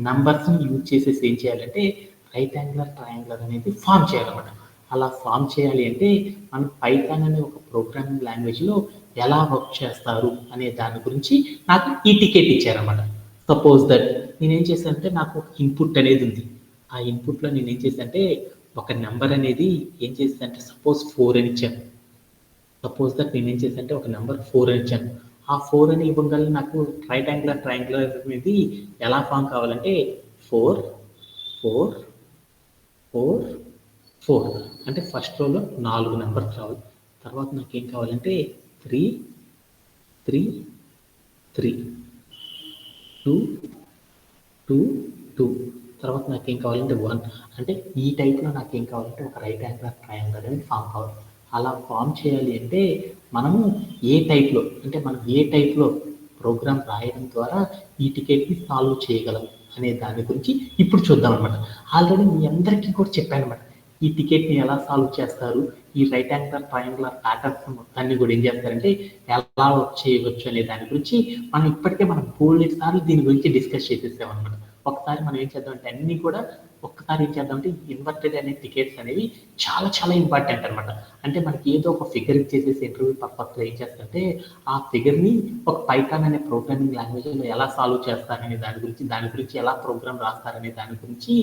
నంబర్స్ని యూజ్ చేసేసి ఏం చేయాలంటే రైట్ యాంగులర్ ట్రయాంగులర్ అనేది ఫామ్ చేయాలన్నమాట. అలా ఫామ్ చేయాలి అంటే మనం పైథాన్ అనే ఒక ప్రోగ్రామింగ్ లాంగ్వేజ్లో ఎలా వర్క్ చేస్తారు అనే దాని గురించి నాకు ఈ టికెట్ ఇచ్చారన్నమాట. సపోజ్ దట్ నేనేం చేశానంటే నాకు ఒక ఇన్పుట్ అనేది ఉంది. ఆ ఇన్పుట్లో నేనేం చేశానంటే ఒక నెంబర్ అనేది ఏం చేశానంటే సపోజ్ 4 అని ఇచ్చాను. సపోజ్ దట్ నేనేం చేశానంటే ఒక నెంబర్ 4 అని ఇచ్చాను. ఆ 4 అని ఇవ్వగల నాకు రైట్ యాంగులర్ ట్రయాంగులర్ అనేది ఎలా ఫామ్ కావాలంటే 4 4 4 4 అంటే ఫస్ట్ రోలో 4 నెంబర్స్ రావాలి. తర్వాత నాకేం కావాలంటే 3 3 3 2 2 2 తర్వాత నాకేం కావాలంటే 1 అంటే ఈ టైప్లో నాకేం కావాలంటే ఒక రైట్ యాంగులర్ ట్రయాంగులర్ అనేది ఫామ్ కావాలి. అలా ఫామ్ చేయాలి అంటే మనము ఏ టైప్లో అంటే మనం ఏ టైప్లో ప్రోగ్రామ్ రాయడం ద్వారా ఈ టికెట్ని సాల్వ్ చేయగలం అనే దాని గురించి ఇప్పుడు చూద్దాం అనమాట. ఆల్రెడీ మీ అందరికీ కూడా చెప్పాను అనమాట ఈ టికెట్ని ఎలా సాల్వ్ చేస్తారు, ఈ రైట్ యాంగులర్ ట్రయాంగులర్ ప్యాటర్న్స్ మొత్తాన్ని కూడా ఏం చేస్తారంటే ఎలా వర్క్ చేయవచ్చు అనే దాని గురించి మనం ఇప్పటికే మనం బోల్డ్ సార్లు దీని గురించి డిస్కస్ చేసేసాం అనమాట. ఒకసారి మనం ఏం చేద్దామంటే అన్ని కూడా ఒక్కసారి ఏం చేద్దామంటే ఇన్వర్టెడ్ అనే టికెట్స్ అనేవి చాలా చాలా ఇంపార్టెంట్ అనమాట. అంటే మనకి ఏదో ఒక ఫిగర్ ఇచ్చేసేసి ఇంటర్వ్యూ పర్పస్లో ఏం చేస్తారంటే ఆ ఫిగర్ని ఒక పైథాన్ అనే ప్రోగ్రామింగ్ లాంగ్వేజ్లో ఎలా సాల్వ్ చేస్తారనే దాని గురించి ఎలా ప్రోగ్రామ్ రాస్తారనే దాని గురించి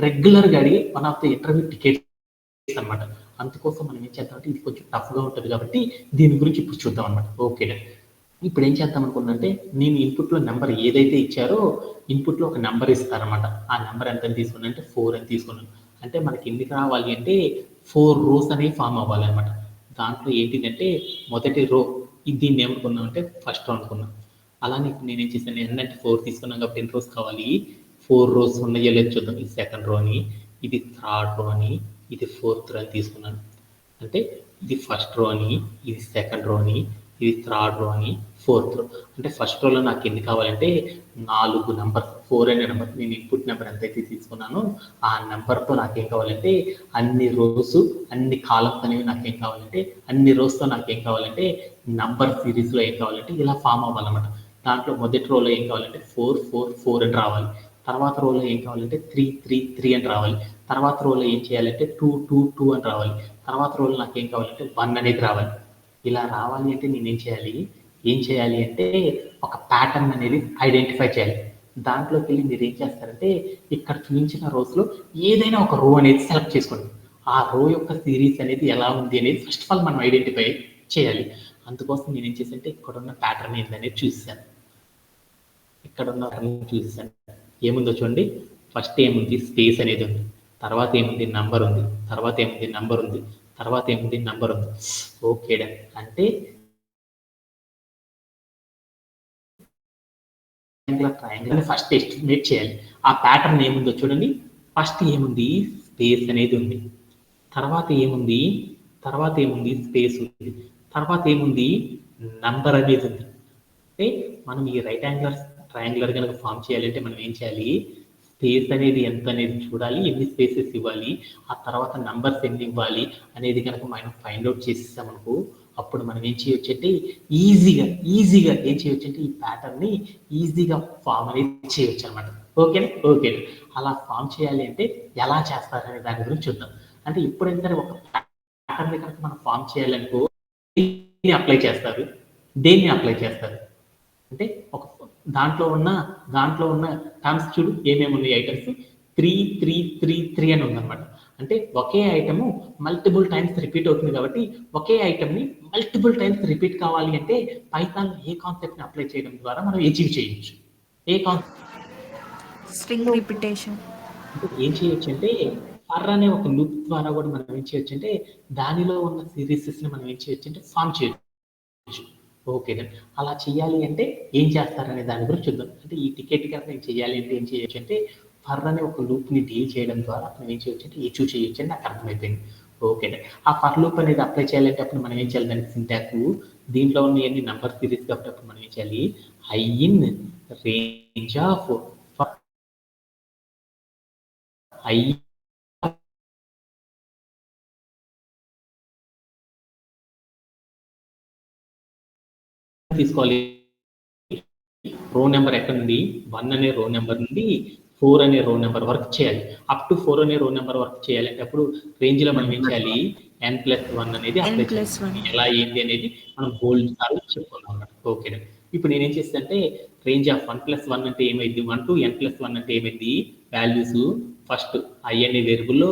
రెగ్యులర్గా అడిగి one of the interview tickets అనమాట. అందుకోసం మనం ఏం చేద్దామంటే ఇది కొంచెం టఫ్గా ఉంటుంది కాబట్టి దీని గురించి ఇప్పుడు చూద్దాం అనమాట. ఓకే, ఇప్పుడు ఏం చేద్దాం అనుకున్నంటే నేను ఇన్పుట్లో నెంబర్ ఏదైతే ఇచ్చారో ఇన్పుట్లో ఒక నెంబర్ ఇస్తారనమాట. ఆ నెంబర్ ఎంత తీసుకున్నాను అంటే 4 అని తీసుకున్నాను. అంటే మనకి ఎన్ని రావాలి అంటే 4 రోస్ అనేవి ఫామ్ అవ్వాలన్నమాట. దాంట్లో ఏంటిదంటే మొదటి రో దీన్ని ఏమనుకున్నాం అంటే ఫస్ట్ రో అనుకున్నాం. అలానే ఇప్పుడు నేనేం చేశాను ఏంటంటే 4 తీసుకున్నాం కాబట్టి ఎన్ని రోస్ కావాలి 4 రోస్ ఉన్నాయో లేదు చూద్దాం. ఇది సెకండ్ రో అని, ఇది థర్డ్ రో అని, ఇది ఫోర్త్ రో అని తీసుకున్నాను. అంటే ఇది ఫస్ట్ రో అని, ఇది సెకండ్ రో అని, ఇది థర్డ్ రో అని, ఫోర్త్ రో. అంటే ఫస్ట్ రోలో నాకు ఎన్ని కావాలంటే 4 నెంబర్ 4 అనే నెంబర్ నేను ఇన్పుట్ నెంబర్ ఎంతైతే తీసుకున్నానో ఆ నెంబర్తో నాకేం కావాలంటే అన్ని రోస్ అన్ని కాలమ్స్ అనేవి నాకేం కావాలంటే అన్ని రోస్తో నాకేం కావాలంటే నంబర్ సిరీస్లో ఏం కావాలంటే ఇలా ఫామ్ అవ్వాలన్నమాట. దాంట్లో మొదటి రోలో ఏం కావాలంటే 4 4 4 అని రావాలి. తర్వాత రోలో ఏం కావాలంటే 3 3 3 అని రావాలి. తర్వాత రోలో ఏం చేయాలంటే 2 2 2 అని రావాలి. తర్వాత రోలో నాకు ఏం కావాలంటే 1 అనేది రావాలి. ఇలా రావాలి అంటే నేనేం చేయాలి ఏం చేయాలి అంటే ఒక ప్యాటర్న్ అనేది ఐడెంటిఫై చేయాలి. దాంట్లోకి వెళ్ళి మీరు ఏం చేస్తారంటే ఇక్కడ చూపించిన రోస్లో ఏదైనా ఒక రో అనేది సెలెక్ట్ చేసుకోండి. ఆ రో యొక్క సిరీస్ అనేది ఎలా ఉంది అనేది ఫస్ట్ ఆఫ్ ఆల్ మనం ఐడెంటిఫై చేయాలి. అందుకోసం నేను ఏం చేశానంటే ఇక్కడ ఉన్న ప్యాటర్న్ ఏంటనేది చూసాను. ఇక్కడ ఉన్న చూసాను ఏముందో చూడండి. ఫస్ట్ ఏముంది స్పేస్ అనేది ఉంది, తర్వాత ఏముంది నంబర్ ఉంది, తర్వాత ఏముంది నంబర్ ఉంది, తర్వాత ఏముంది నంబర్ ఉంది. Okay done. అంటే ట్రయాంగిల్ ఫస్ట్ ఎస్టిమేట్ చేయాలి. ఆ ప్యాటర్న్ ఏముందో చూడండి. ఫస్ట్ ఏముంది స్పేస్ అనేది ఉంది, తర్వాత ఏముంది స్పేస్ ఉంది, తర్వాత ఏముంది నంబర్ అనేది ఉంది. అంటే మనం ఈ రైట్ ట్రయాంగులర్ కనుక ఫామ్ చేయాలంటే మనం ఏం చేయాలి స్పేస్ అనేది ఎంత అనేది చూడాలి, ఎన్ని స్పేసెస్ ఇవ్వాలి, ఆ తర్వాత నంబర్స్ ఎన్ని ఇవ్వాలి అనేది కనుక మనం ఫైండ్ అవుట్ చేసేసామనుకో అప్పుడు మనం ఏం చేయొచ్చు అంటే ఈజీగా ఏం చేయొచ్చు అంటే ఈ ప్యాటర్న్ని ఈజీగా ఫామ్ అనేది చేయొచ్చు అనమాట. ఓకేనా? ఓకే. అలా ఫామ్ చేయాలి అంటే ఎలా చేస్తారనే దాని గురించి చూద్దాం. అంటే ఎప్పుడైనా సరే ఒక ప్యాటర్న్ని కనుక మనం ఫామ్ చేయాలనుకో దేన్ని అప్లై చేస్తారు అంటే ఒక దాంట్లో ఉన్న టర్మ్స్ చూడు ఏమేమి ఉన్నాయి ఐటమ్స్ 3 3 3 3 అని ఉందన్నమాట. అంటే ఒకే ఐటమ్ మల్టిపుల్ టైమ్స్ రిపీట్ అవుతుంది కాబట్టి ఒకే ఐటమ్ని మల్టిపుల్ టైమ్స్ రిపీట్ కావాలి అంటే పైథాన్ ఏ కాన్సెప్ట్ని అప్లై చేయడం ద్వారా మనం అచీవ్ చేయొచ్చు. ఏ కాన్సెప్ట్?
String repetition.
ఏం చేయొచ్చు అంటే ఫర్ అనే ఒక లూప్ ద్వారా కూడా మనం ఏం చేయొచ్చు అంటే దానిలో ఉన్న సిరీసెస్ని మనం ఏం చేయొచ్చు అంటే ఫామ్ చేయొచ్చు. ఓకే, అలా చేయాలి అంటే ఏం చేస్తారనే దాని గురించి చూద్దాం. అంటే ఈ టికెట్ కనుక నేను చేయాలి అంటే ఏం చేయొచ్చు అంటే ఫర్ అనే ఒక లూప్ని డీల్ చేయడం ద్వారా మనం ఏం చేయొచ్చు అంటే అచీవ్ చేయొచ్చు అని నాకు అర్థమైపోయింది. ఓకే, ఆ ఫర్ లూప్ అనేది అప్లై చేయాలంటే అప్పుడు మనం ఏం చేయాలి దానికి సింటాక్స్ దీంట్లో ఉన్న ఎన్ని నంబర్ సిరీస్ కాబట్టి అప్పుడు మనం ఏం చేయాలి I in range of I తీసుకోవాలి రో నెంబర్ ఎక్కడ నుండి 1 అనే రో నెంబర్ నుండి 4 అనే రో నెంబర్ వరకు చేయాలి. అప్ టు 4 అనే రో నెంబర్ వరకు చేయాలి. అప్పుడు రేంజ్ లో మనం ఏం చేయాలి, n+1 అనేది అప్లై చేయాలి. ఎలా ఏంటి అనేది మనం బోల్డ్ సార్లు చెప్పుకున్నాం అన్నమాట. ఓకే, ఇప్పుడు నేనేం చేస్తానంటే రేంజ్ ఆఫ్ 1+1 అంటే ఏమైంది, 1 to n+1 అంటే ఏమైంది, వాల్యూస్ ఫస్ట్ i అనే వేరియబుల్లో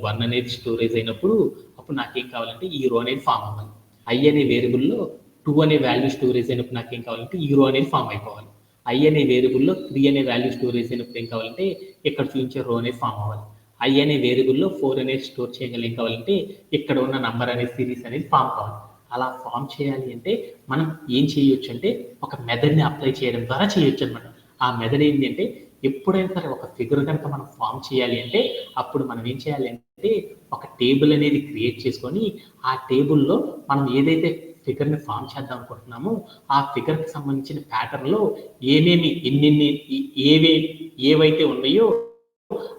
1 అనేది స్టోరేజ్ అయినప్పుడు అప్పుడు నాకేం కావాలంటే ఈ రో అనేది ఫామ్ అవ్వాలి. i అనే వేరియబుల్లో 2 అనే వాల్యూ స్టోరేజ్ అయినప్పుడు నాకేం కావాలంటే ఈ రో అనేది ఫామ్ అయిపోవాలి. i అనే వేరియబుల్లో 3 అనే వాల్యూ స్టోరేజ్ అయినప్పుడు ఏం కావాలంటే ఇక్కడ చూపించే రో అనేది ఫామ్ అవ్వాలి. i అనే వేరియబుల్లో 4 అనేది స్టోర్ చేయగల ఏం కావాలంటే ఇక్కడ ఉన్న నంబర్ అనే సిరీస్ అనేది ఫామ్ కావాలి. అలా ఫామ్ చేయాలి అంటే మనం ఏం చేయొచ్చు అంటే ఒక మెథడ్ని అప్లై చేయడం ద్వారా చేయొచ్చు అనమాట. ఆ మెథడ్ ఏంటి అంటే ఎప్పుడైనా సరే ఒక ఫిగర్ కనుక మనం ఫామ్ చేయాలి అంటే అప్పుడు మనం ఏం చేయాలి అంటే ఒక టేబుల్ అనేది క్రియేట్ చేసుకొని ఆ టేబుల్లో మనం ఏదైతే ఫిగర్ని ఫామ్ చేద్దాం అనుకుంటున్నామో ఆ ఫిగర్కి సంబంధించిన ప్యాటర్న్లో ఏమేమి ఏవైతే ఉన్నాయో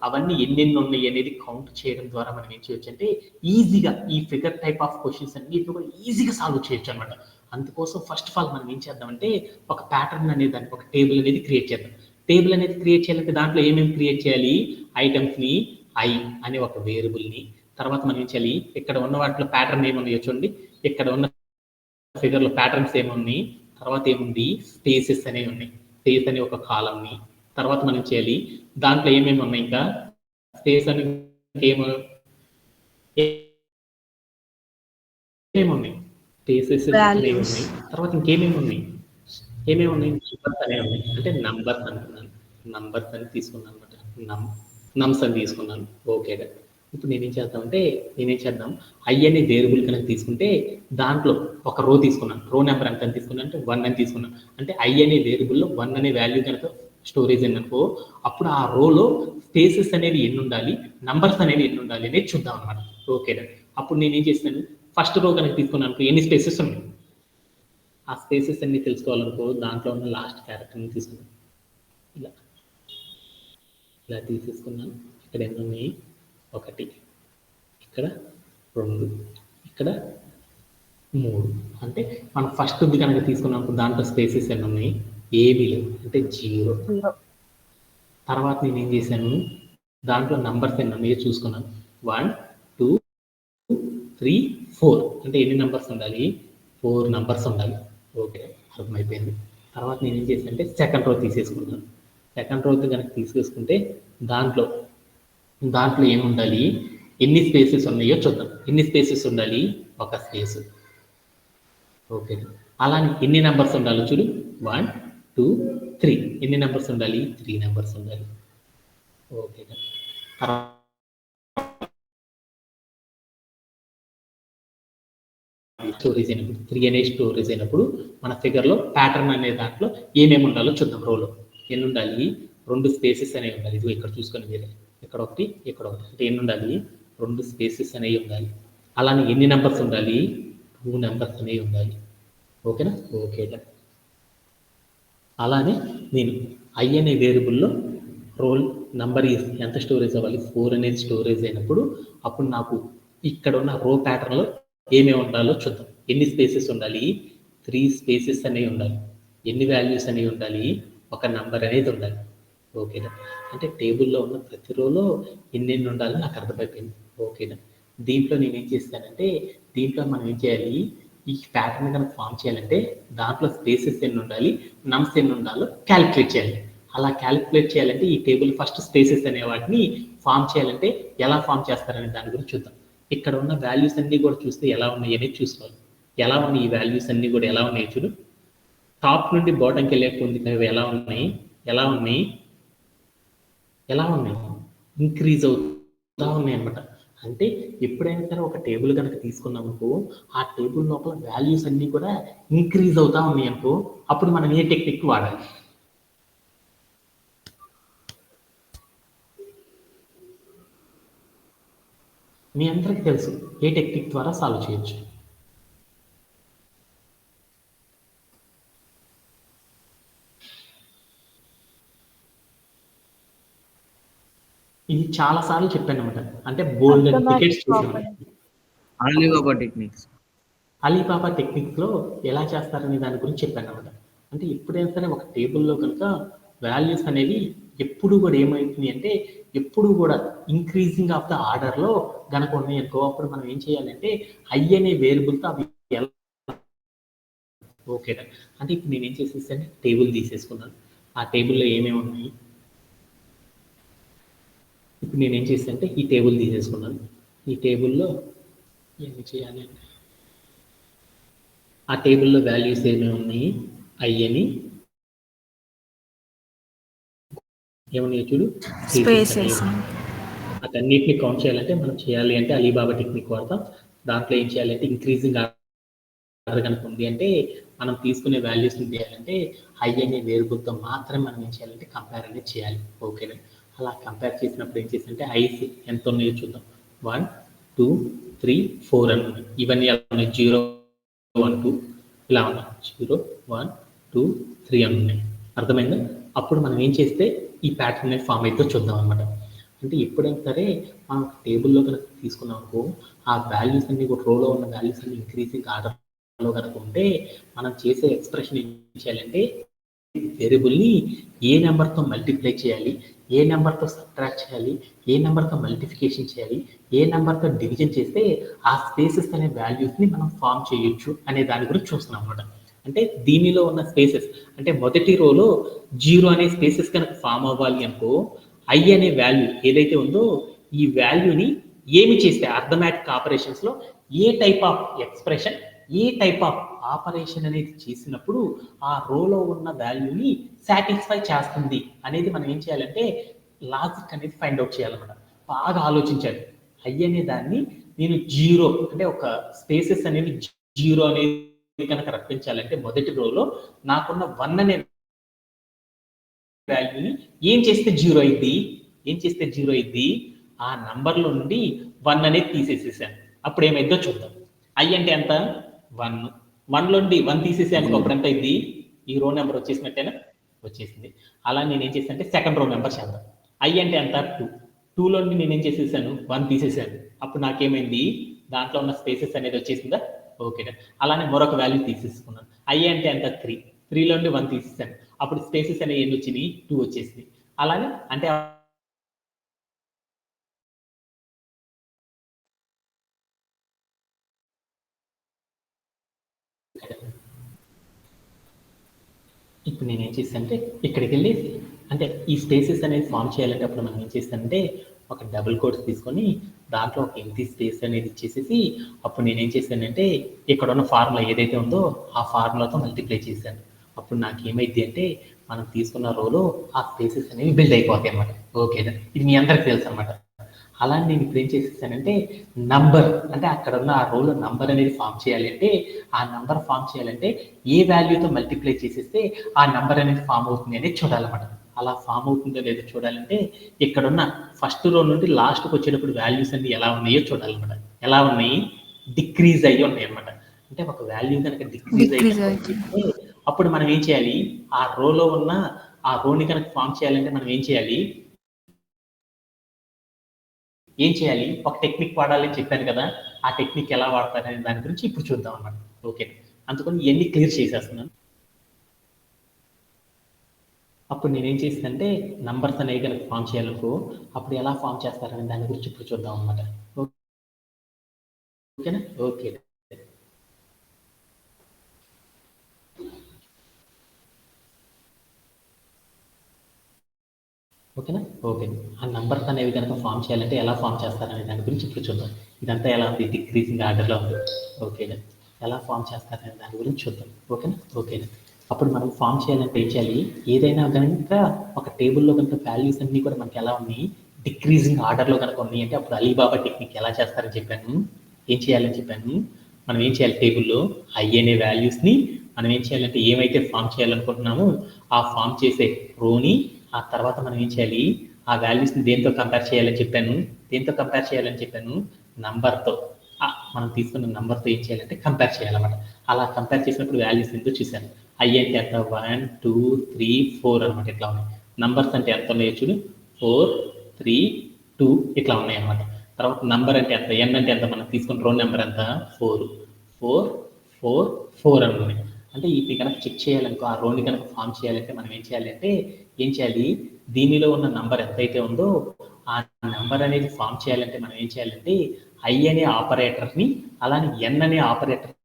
అవన్నీ ఎన్నెన్ని ఉన్నాయి అనేది కౌంట్ చేయడం ద్వారా మనం ఏం చేయొచ్చు అంటే ఈజీగా ఈ ఫిగర్ టైప్ ఆఫ్ క్వశ్చన్స్ అన్ని కూడా ఈజీగా సాల్వ్ చేయొచ్చు అనమాట. అందుకోసం ఫస్ట్ ఆఫ్ ఆల్ మనం ఏం చేద్దామంటే ఒక ప్యాటర్న్ అనేది దానికి ఒక టేబుల్ అనేది క్రియేట్ చేద్దాం. టేబుల్ అనేది క్రియేట్ చేయాలంటే దాంట్లో ఏమేమి క్రియేట్ చేయాలి, ఐటమ్స్ని i అనే ఒక వేరియబుల్ని, తర్వాత మనం ఏం చేయాలి ఇక్కడ ఉన్న వాటిలో ప్యాటర్న్ ఏమున్నాయో చూడండి, ఇక్కడ ఉన్న ఫిగర్లో ప్యాటర్న్స్ ఏమున్నాయి, తర్వాత ఏముంది స్పేసెస్ అనేవి ఉన్నాయి, స్పేస్ అనే ఒక కాలంని, తర్వాత మనం చేయాలి దాంట్లో ఏమేమి ఉన్నాయి, ఇంకా స్పేస్ అని ఏమున్నాయి, స్పేసెస్ అనేవి ఉన్నాయి, తర్వాత ఇంకేమేమి ఉన్నాయి, నంబర్స్ అనేవి ఉన్నాయి, అంటే నంబర్స్ అనుకున్నాను, నంబర్స్ అని తీసుకున్నాను అనమాట, నమ్స్ అని తీసుకున్నాను. ఓకే, ఇప్పుడు నేనేం చేద్దాం i అనే వేరియబుల్ కనుక తీసుకుంటే దాంట్లో ఒక రో తీసుకున్నాను, రో నెంబర్ ఎంత అని తీసుకున్నాను అంటే 1 అని తీసుకున్నాను. అంటే i అనే వేరియబుల్లో 1 అనే వాల్యూ కనుక స్టోరేజ్ అనుకో అప్పుడు ఆ రోలో స్పేసెస్ అనేవి ఎన్ని ఉండాలి, నంబర్స్ అనేవి ఎన్ని ఉండాలి అనేది చూద్దాం అనమాట. ఓకే, అప్పుడు నేను ఏం చేస్తాను, ఫస్ట్ రో కనుక తీసుకున్నాను ఎన్ని స్పేసెస్ ఉన్నాయి, ఆ స్పేసెస్ అన్ని తెలుసుకోవాలనుకో దాంట్లో ఉన్న లాస్ట్ క్యారెక్టర్ని తీసుకున్నాను, ఇలా తీసేసుకున్నాను. ఇక్కడ ఎన్ని ఉన్నాయి, 1, ఇక్కడ 2, ఇక్కడ 3. అంటే మనం ఫస్ట్ కనుక తీసుకున్నాం దాంట్లో స్పేసెస్ ఎన్ని ఉన్నాయి, ఏమీ లేవు, అంటే 0. తర్వాత నేను ఏం చేశాను దాంట్లో నంబర్స్ ఎన్ని ఉన్నాయో చూసుకున్నాను, 1, 2, 3, 4. అంటే ఎన్ని నంబర్స్ ఉండాలి, 4 నంబర్స్ ఉండాలి. ఓకే, అర్థమైపోయింది. తర్వాత నేను ఏం చేశాను అంటే సెకండ్ రో తీసేసుకున్నాను. సెకండ్ రో కనుక తీసేసుకుంటే దాంట్లో ఏముండాలి, ఎన్ని స్పేసెస్ ఉన్నాయో చూద్దాం. ఎన్ని స్పేసెస్ ఉండాలి, ఒక స్పేస్. ఓకే, అలానే ఎన్ని నెంబర్స్ ఉండాలో చూడు, 1, 2, 3. ఎన్ని నెంబర్స్ ఉండాలి, 3 నెంబర్స్ ఉండాలి. ఓకే, స్టోరేజ్ అయినప్పుడు 3 అనే స్టోరేజ్ అయినప్పుడు మన ఫిగర్లో ప్యాటర్న్ అనే దాంట్లో ఏమేమి ఉండాలో చూద్దాం. రోలో ఎన్ని ఉండాలి, 2 స్పేసెస్ అనేవి ఉండాలి. ఇది ఇక్కడ చూసుకొని వేరే ఇక్కడ ఒకటి ఇక్కడ ఒకటి, అంటే ఎన్ని ఉండాలి, 2 స్పేసెస్ అనేవి ఉండాలి. అలానే ఎన్ని నెంబర్స్ ఉండాలి, 2 నెంబర్స్ అనేవి ఉండాలి. ఓకేనా, ఓకే. అలానే నేను i అనే వేరియబుల్లో రోల్ నంబర్ ఎంత స్టోరేజ్ అవ్వాలి, 4 అనేది స్టోరేజ్ అయినప్పుడు అప్పుడు నాకు ఇక్కడ ఉన్న రో ప్యాటర్న్లో ఏమేమి ఉండాలో చూద్దాం. ఎన్ని స్పేసెస్ ఉండాలి, 3 స్పేసెస్ అనేవి ఉండాలి. ఎన్ని వాల్యూస్ అనేవి ఉండాలి, ఒక నంబర్ అనేది ఉండాలి. ఓకేనా, అంటే టేబుల్లో ఉన్న ప్రతి రోలో ఎన్నెన్ని ఉండాలో నాకు అర్థమైపోయింది. ఓకేనా, దీంట్లో నేను ఏం చేస్తానంటే దీంట్లో మనం ఏం చేయాలి, ఈ ప్యాటర్న్ కనుక ఫామ్ చేయాలంటే దాంట్లో స్పేసెస్ ఎన్ని ఉండాలి, నమ్స్ ఎన్ని ఉండాలో క్యాలిక్యులేట్ చేయాలి. అలా క్యాలిక్యులేట్ చేయాలంటే ఈ టేబుల్ ఫస్ట్ స్పేసెస్ అనే వాటిని ఫామ్ చేయాలంటే ఎలా ఫామ్ చేస్తారనే దాని గురించి చూద్దాం. ఇక్కడ ఉన్న వాల్యూస్ అన్ని కూడా చూస్తే ఎలా ఉన్నాయి అనేది చూసుకోవాలి. ఎలా ఉన్నాయి ఈ వాల్యూస్ అన్ని కూడా ఎలా ఉన్నాయి చూడు, టాప్ నుండి బాటంకి వెళ్ళేటువంటి ఎలా ఉన్నాయి, ఇంక్రీజ్ అవుతా ఉన్నాయి అనమాట. అంటే ఎప్పుడైనా సరే ఒక టేబుల్ కనుక తీసుకున్నాం అనుకో ఆ టేబుల్ లోపల వాల్యూస్ అన్ని కూడా ఇంక్రీజ్ అవుతా ఉన్నాయి అనుకో అప్పుడు మనం ఏ టెక్నిక్ వాడాలి, మీ అందరికీ తెలుసు ఏ టెక్నిక్ ద్వారా సాల్వ్ చేయొచ్చు. ఇది చాలా సార్లు చెప్పాను అనమాట. అంటే బోల్డ్ టికెట్స్ చూసాను. అలీబాబా టెక్నిక్స్ లో ఎలా చేస్తారనే దాని గురించి చెప్పాను అనమాట. అంటే ఎప్పుడైనా సరే ఒక టేబుల్లో కనుక వాల్యూస్ అనేవి ఎప్పుడు కూడా ఏమవుతుంది అంటే ఎప్పుడు కూడా ఇంక్రీజింగ్ ఆఫ్ ద ఆర్డర్లో కనుక ఉన్నాయి అనుకో, అప్పుడు మనం ఏం చేయాలంటే ఐ అనే వేరియబుల్తో అవి ఓకేనా. అంటే ఇప్పుడు నేను ఏం చేసేసాను, టేబుల్ తీసేసుకున్నాను. ఆ టేబుల్లో ఏమేమి ఉన్నాయి, ఇప్పుడు నేను ఏం చేస్తాను అంటే ఈ టేబుల్ తీసేసుకున్నాను. ఈ టేబుల్లో ఏమి చేయాలి అంటే ఆ టేబుల్లో వాల్యూస్ ఏమేమి ఉన్నాయి, ఐ అని ఏమన్నాయి చూడు,
స్పేసెస్.
అటన్నిటిని కౌంట్ చేయాలంటే మనం చేయాలి అంటే అలీబాబా టెక్నిక్ వాడతాం. దాంట్లో ఏం చేయాలంటే ఇంక్రీజింగ్ ఆర్డర్ కనుక ఉంది అంటే మనం తీసుకునే వాల్యూస్ చేయాలంటే ఐ అనే వేరియబుల్తో మాత్రమే మనం ఏం చేయాలంటే కంపేర్ అనేది చేయాలి. ఓకేనా. అలా కంపేర్ చేసినప్పుడు ఏం చేస్తుంటే ఐస్ ఎంత ఉన్నాయో చూద్దాం. 1 2 3 4 అని ఉన్నాయి. ఇవన్నీ ఎలా ఉన్నాయి, 0 1 2 ఇలా ఉన్నాయి. 0 1 2 3 అని ఉన్నాయి. అర్థమైందా. అప్పుడు మనం ఏం చేస్తే ఈ ప్యాటర్న్ అనేది ఫామ్ అయితే చూద్దాం అనమాట. అంటే ఎప్పుడైనా సరే మనం టేబుల్లో కనుక తీసుకున్నాం అనుకో, ఆ వాల్యూస్ అన్ని ఒక రోలో ఉన్న వాల్యూస్ అన్ని ఇంక్రీజింగ్ ఆర్డర్లో కనుక ఉంటే మనం చేసే ఎక్స్ప్రెషన్ ఏం చేయాలంటే వేరియబుల్ని ఏ నెంబర్తో మల్టిప్లై చేయాలి, ఏ నెంబర్తో సబ్ట్రాక్ట్ చేయాలి, ఏ నెంబర్తో మల్టిఫికేషన్ చేయాలి, ఏ నెంబర్తో డివిజన్ చేస్తే ఆ స్పేసెస్ అనే వాల్యూస్ని మనం ఫామ్ చేయొచ్చు అనే దాని గురించి చూస్తున్నాం అనమాట. అంటే దీనిలో ఉన్న స్పేసెస్ అంటే మొదటి రోలో 0 అనే స్పేసెస్ కనుక ఫామ్ అవ్వాలి అనుకో, ఐ అనే వాల్యూ ఏదైతే ఉందో ఈ వాల్యూని ఏమి చేస్తే అర్థమెటిక్ ఆపరేషన్స్లో ఏ టైప్ ఆఫ్ ఎక్స్ప్రెషన్, ఏ టైప్ ఆఫ్ ఆపరేషన్ అనేది చేసినప్పుడు ఆ రోలో ఉన్న వాల్యూని సాటిస్ఫై చేస్తుంది అనేది మనం ఏం చేయాలంటే లాజిక్ అనేది ఫైండ్ అవుట్ చేయాలన్నమాట. బాగా ఆలోచించాలి. ఐ అనే దాన్ని నేను 0 అంటే ఒక స్పేసెస్ అనేవి 0 అనేది కనుక రప్పించాలంటే మొదటి రోలో నాకున్న 1 అనే వాల్యూని ఏం చేస్తే 0 అయింది, ఏం చేస్తే 0 అయింది, ఆ నంబర్లో నుండి 1 అనేది తీసేసేసాను. అప్పుడు ఏమైందో చూద్దాం. ఐ అంటే ఎంత, 1. 1 నుండి 1 తీసేసాను, అప్పుడు ఎంత అయింది, ఈ రో నెంబర్ వచ్చేసినట్టేనా, వచ్చేసింది. అలా నేను ఏం చేశాను అంటే సెకండ్ రో నెంబర్ చేద్దాం. ఐ అంటే ఎంత, 2. 2లో నుండి నేను ఏం చేసేసాను, 1 తీసేసాను. అప్పుడు నాకేమైంది, దాంట్లో ఉన్న స్పేసెస్ అనేది వచ్చేసిందా, ఓకేనా. అలానే మరొక వాల్యూ తీసేసుకున్నాను. ఐ అంటే ఎంత, 3. 3లో నుండి 1 తీసేసాను. అప్పుడు స్పేసెస్ అనేవి ఎన్ని వచ్చినాయి, 2 వచ్చేసింది. అలానే అంటే ఇప్పుడు నేను ఏం చేస్తానంటే ఇక్కడికి వెళ్ళి అంటే ఈ స్పేసెస్ అనేది ఫామ్ చేయాలంటే అప్పుడు మనం ఏం చేస్తానంటే ఒక డబుల్ కోట్స్ తీసుకొని దాంట్లో ఒక ఎంటీ స్పేస్ అనేది ఇచ్చేసేసి అప్పుడు నేను ఏం చేశానంటే ఇక్కడ ఉన్న ఫార్ములా ఏదైతే ఉందో ఆ ఫార్ములాతో మల్టిప్లై చేశాను. అప్పుడు నాకు ఏమైంది అంటే మనం తీసుకున్న రోలో ఆ స్పేసెస్ అనేవి బిల్డ్ అయిపోతాయి అన్నమాట. ఓకేనా, ఇది మీ అందరికి తెలుసు అనమాట. అలా నేను ఇప్పుడు ఏం చేసేసానంటే నంబర్ అంటే అక్కడ ఉన్న ఆ రోలో నంబర్ అనేది ఫామ్ చేయాలి అంటే ఆ నంబర్ ఫామ్ చేయాలంటే ఏ వాల్యూతో మల్టిప్లై చేసేస్తే ఆ నంబర్ అనేది ఫామ్ అవుతుంది అనేది చూడాలన్నమాట. అలా ఫామ్ అవుతుందో లేదో చూడాలంటే ఇక్కడున్న ఫస్ట్ రో నుండి లాస్ట్కి వచ్చేటప్పుడు వాల్యూస్ అన్ని ఎలా ఉన్నాయో చూడాలన్నమాట. ఎలా ఉన్నాయి, డిక్రీజ్ అయ్యి ఉన్నాయి అనమాట. అంటే ఒక వాల్యూ కనుక డిక్రీజ్ అయ్యి అప్పుడు మనం ఏం చేయాలి, ఆ రోలో ఉన్న ఆ రోని కనుక ఫామ్ చేయాలంటే మనం ఏం చేయాలి, ఒక టెక్నిక్ వాడాలని చెప్పాను కదా, ఆ టెక్నిక్ ఎలా వాడతారనే దాని గురించి ఇప్పుడు చూద్దాం అన్నమాట. ఓకే, అందుకని ఇవన్నీ క్లియర్ చేసేస్తున్నాను. అప్పుడు నేనేం చేసిందంటే నంబర్స్ అనేవి కనుక ఫామ్ చేయాలనుకో అప్పుడు ఎలా ఫామ్ చేస్తారనే దాని గురించి ఇప్పుడు చూద్దాం అన్నమాట. ఓకేనా, ఓకే ఓకేనా, ఓకే. ఆ నంబర్స్ అనేవి కనుక ఫామ్ చేయాలంటే ఎలా ఫామ్ చేస్తారనే దాని గురించి ఇప్పుడు చూద్దాం. ఇదంతా ఎలా ఉంది, డిక్రీజింగ్ ఆర్డర్లో ఉంది. ఓకేనా, ఎలా ఫామ్ చేస్తారనే దాని గురించి చూద్దాం. ఓకేనా, ఓకేనా. అప్పుడు మనం ఫామ్ చేయాలంటే ఏం చేయాలి, ఏదైనా కనుక ఒక టేబుల్లో కనుక వాల్యూస్ అన్నీ కూడా మనకి ఎలా ఉన్నాయి, డిక్రీజింగ్ ఆర్డర్లో కనుక ఉన్నాయి అంటే అప్పుడు అలీబాబా టెక్నిక్ ఎలా చేస్తారని చెప్పాను, ఏం చేయాలని చెప్పాను. మనం ఏం చేయాలి, టేబుల్లో ఐ అనే వాల్యూస్ని మనం ఏం చేయాలంటే ఏమైతే ఫామ్ చేయాలనుకుంటున్నామో ఆ ఫామ్ చేసే రోని ఆ తర్వాత మనం ఏం చేయాలి, ఆ వాల్యూస్ని దేంతో కంపేర్ చేయాలని చెప్పాను, నంబర్తో. మనం తీసుకున్న నంబర్తో ఏం చేయాలంటే కంపేర్ చేయాలన్నమాట. అలా కంపేర్ చేసినప్పుడు వాల్యూస్ ఎంతో చూశాను. ఐ అంటే ఎంత, 1 2 3 4 అనమాట. ఇట్లా ఉన్నాయి. నంబర్స్ అంటే ఎంత ఉన్నాయో చూడు, 4 3 2 ఇట్లా ఉన్నాయి అనమాట. తర్వాత నంబర్ అంటే ఎంత, ఎన్ అంటే ఎంత, మనం తీసుకున్న రో నెంబర్ ఎంత, 4 4 4 4 అని ఉన్నాయి. అంటే ఇది కనుక చెక్ చేయాలనుకో, ఆ రోని కనుక ఫామ్ చేయాలంటే మనం ఏం చేయాలి, దీనిలో ఉన్న నంబర్ ఎంతైతే ఉందో ఆ నంబర్ అనేది ఫామ్ చేయాలంటే మనం ఏం చేయాలంటే ఐ అనే ఆపరేటర్ని అలానే ఎన్ అనే ఆపరేటర్ని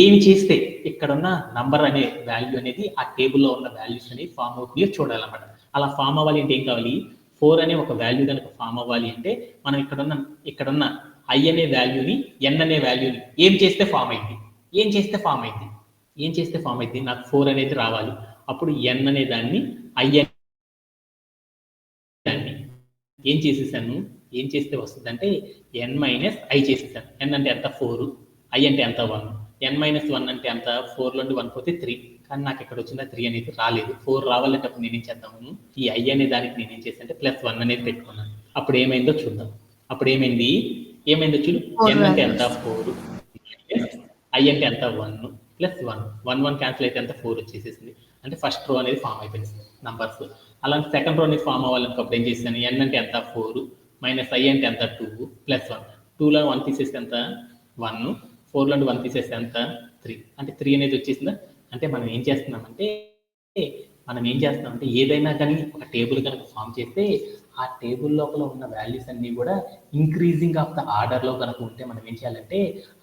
ఏమి చేస్తే ఇక్కడున్న నంబర్ అనే వాల్యూ అనేది ఆ టేబుల్లో ఉన్న వాల్యూస్ అనేవి ఫామ్ అవుతుందో చూడాలన్నమాట. అలా ఫామ్ అవ్వాలి అంటే ఏం కావాలి, 4 అనే ఒక వాల్యూ కనుక ఫామ్ అవ్వాలి అంటే మనం ఇక్కడున్న ఐ అనే వాల్యూని ఎన్ అనే వాల్యూని ఏం చేస్తే ఫామ్ అయింది, నాకు 4 అనేది రావాలి. అప్పుడు ఎన్ అనే దాన్ని ఐ దాన్ని ఏం చేస్తే వస్తుందంటే ఎన్ మైనస్ ఐ చేసేసాను. ఎన్ అంటే ఎంత 4, ఐ అంటే ఎంత 1, ఎన్ మైనస్ 1 అంటే ఎంత 4 నుండి 1 పోతే 3, కానీ నాకు ఇక్కడ వచ్చిన 3 అనేది రాలేదు. 4 రావాలంటే అప్పుడు నేనేం చేద్దాము, ఈ ఐ అనే దానికి నేనేం చేశానంటే +1 అనేది పెట్టుకున్నాను. అప్పుడు ఏమైందో చూద్దాం. అప్పుడు ఏమైందో చూడు, ఎన్ అంటే ఎంత 4, ఐ అంటే ఎంత 1 +1 క్యాన్సిల్ అయితే ఎంత 4 వచ్చేసేసింది. అంటే ఫస్ట్ రో అనేది ఫామ్ అయిపోయింది నంబర్స్. అలాంటి సెకండ్ రో అనేది ఫామ్ అవ్వాలనుకప్పుడు ఏం చేశాను, ఎన్ అంటే ఎంత 4 మైనస్ ఐ అంటే ఎంత 2 +1, 2లో 1 తీసేస్తే ఎంత 1, 4లో 1 తీసేస్తే ఎంత 3, అంటే 3 అనేది వచ్చేసిందా. అంటే మనం ఏం చేస్తున్నామంటే ఏదైనా కానీ ఒక టేబుల్ కనుక ఫామ్ చేస్తే ఆ టేబుల్ లోపల ఉన్న వాల్యూస్ అన్నీ కూడా ఇంక్రీజింగ్ ఆఫ్ ద ఆర్డర్లో కనుక ఉంటే మనం ఏం చేయాలంటే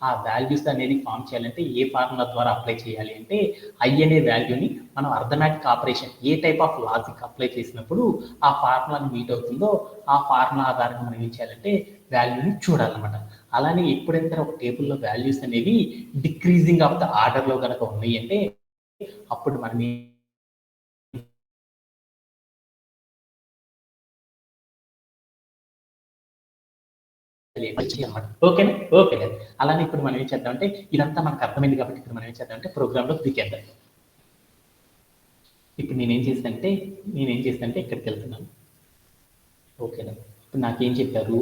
ఆ వాల్యూస్ అనేది ఫామ్ చేయాలంటే ఏ ఫార్ములా ద్వారా అప్లై చేయాలి అంటే ఐ అనే వాల్యూని మనం arithmetic operation A type of logic apply చేసినప్పుడు ఆ ఫార్ములాని మీట్ అవుతుందో ఆ ఫార్ములా ఆధారంగా మనం ఏం చేయాలంటే వాల్యూని చూడాలన్నమాట. అలానే ఎప్పుడైతే ఒక టేబుల్లో వాల్యూస్ అనేవి డిక్రీజింగ్ ఆఫ్ ద ఆర్డర్లో కనుక ఉన్నాయి అంటే అప్పుడు మనం ఓకేనా. అలానే ఇప్పుడు మనం ఏం చేద్దామంటే ఇదంతా మనకు అర్థమైంది కాబట్టి ఇప్పుడు మనం ఏం చేద్దామంటే ప్రోగ్రామ్ లో దిగేద్దాం. ఇప్పుడు నేనేం చేస్తానంటే ఇక్కడికి వెళ్తున్నాను. ఓకేనా. ఇప్పుడు నాకేం చెప్పారు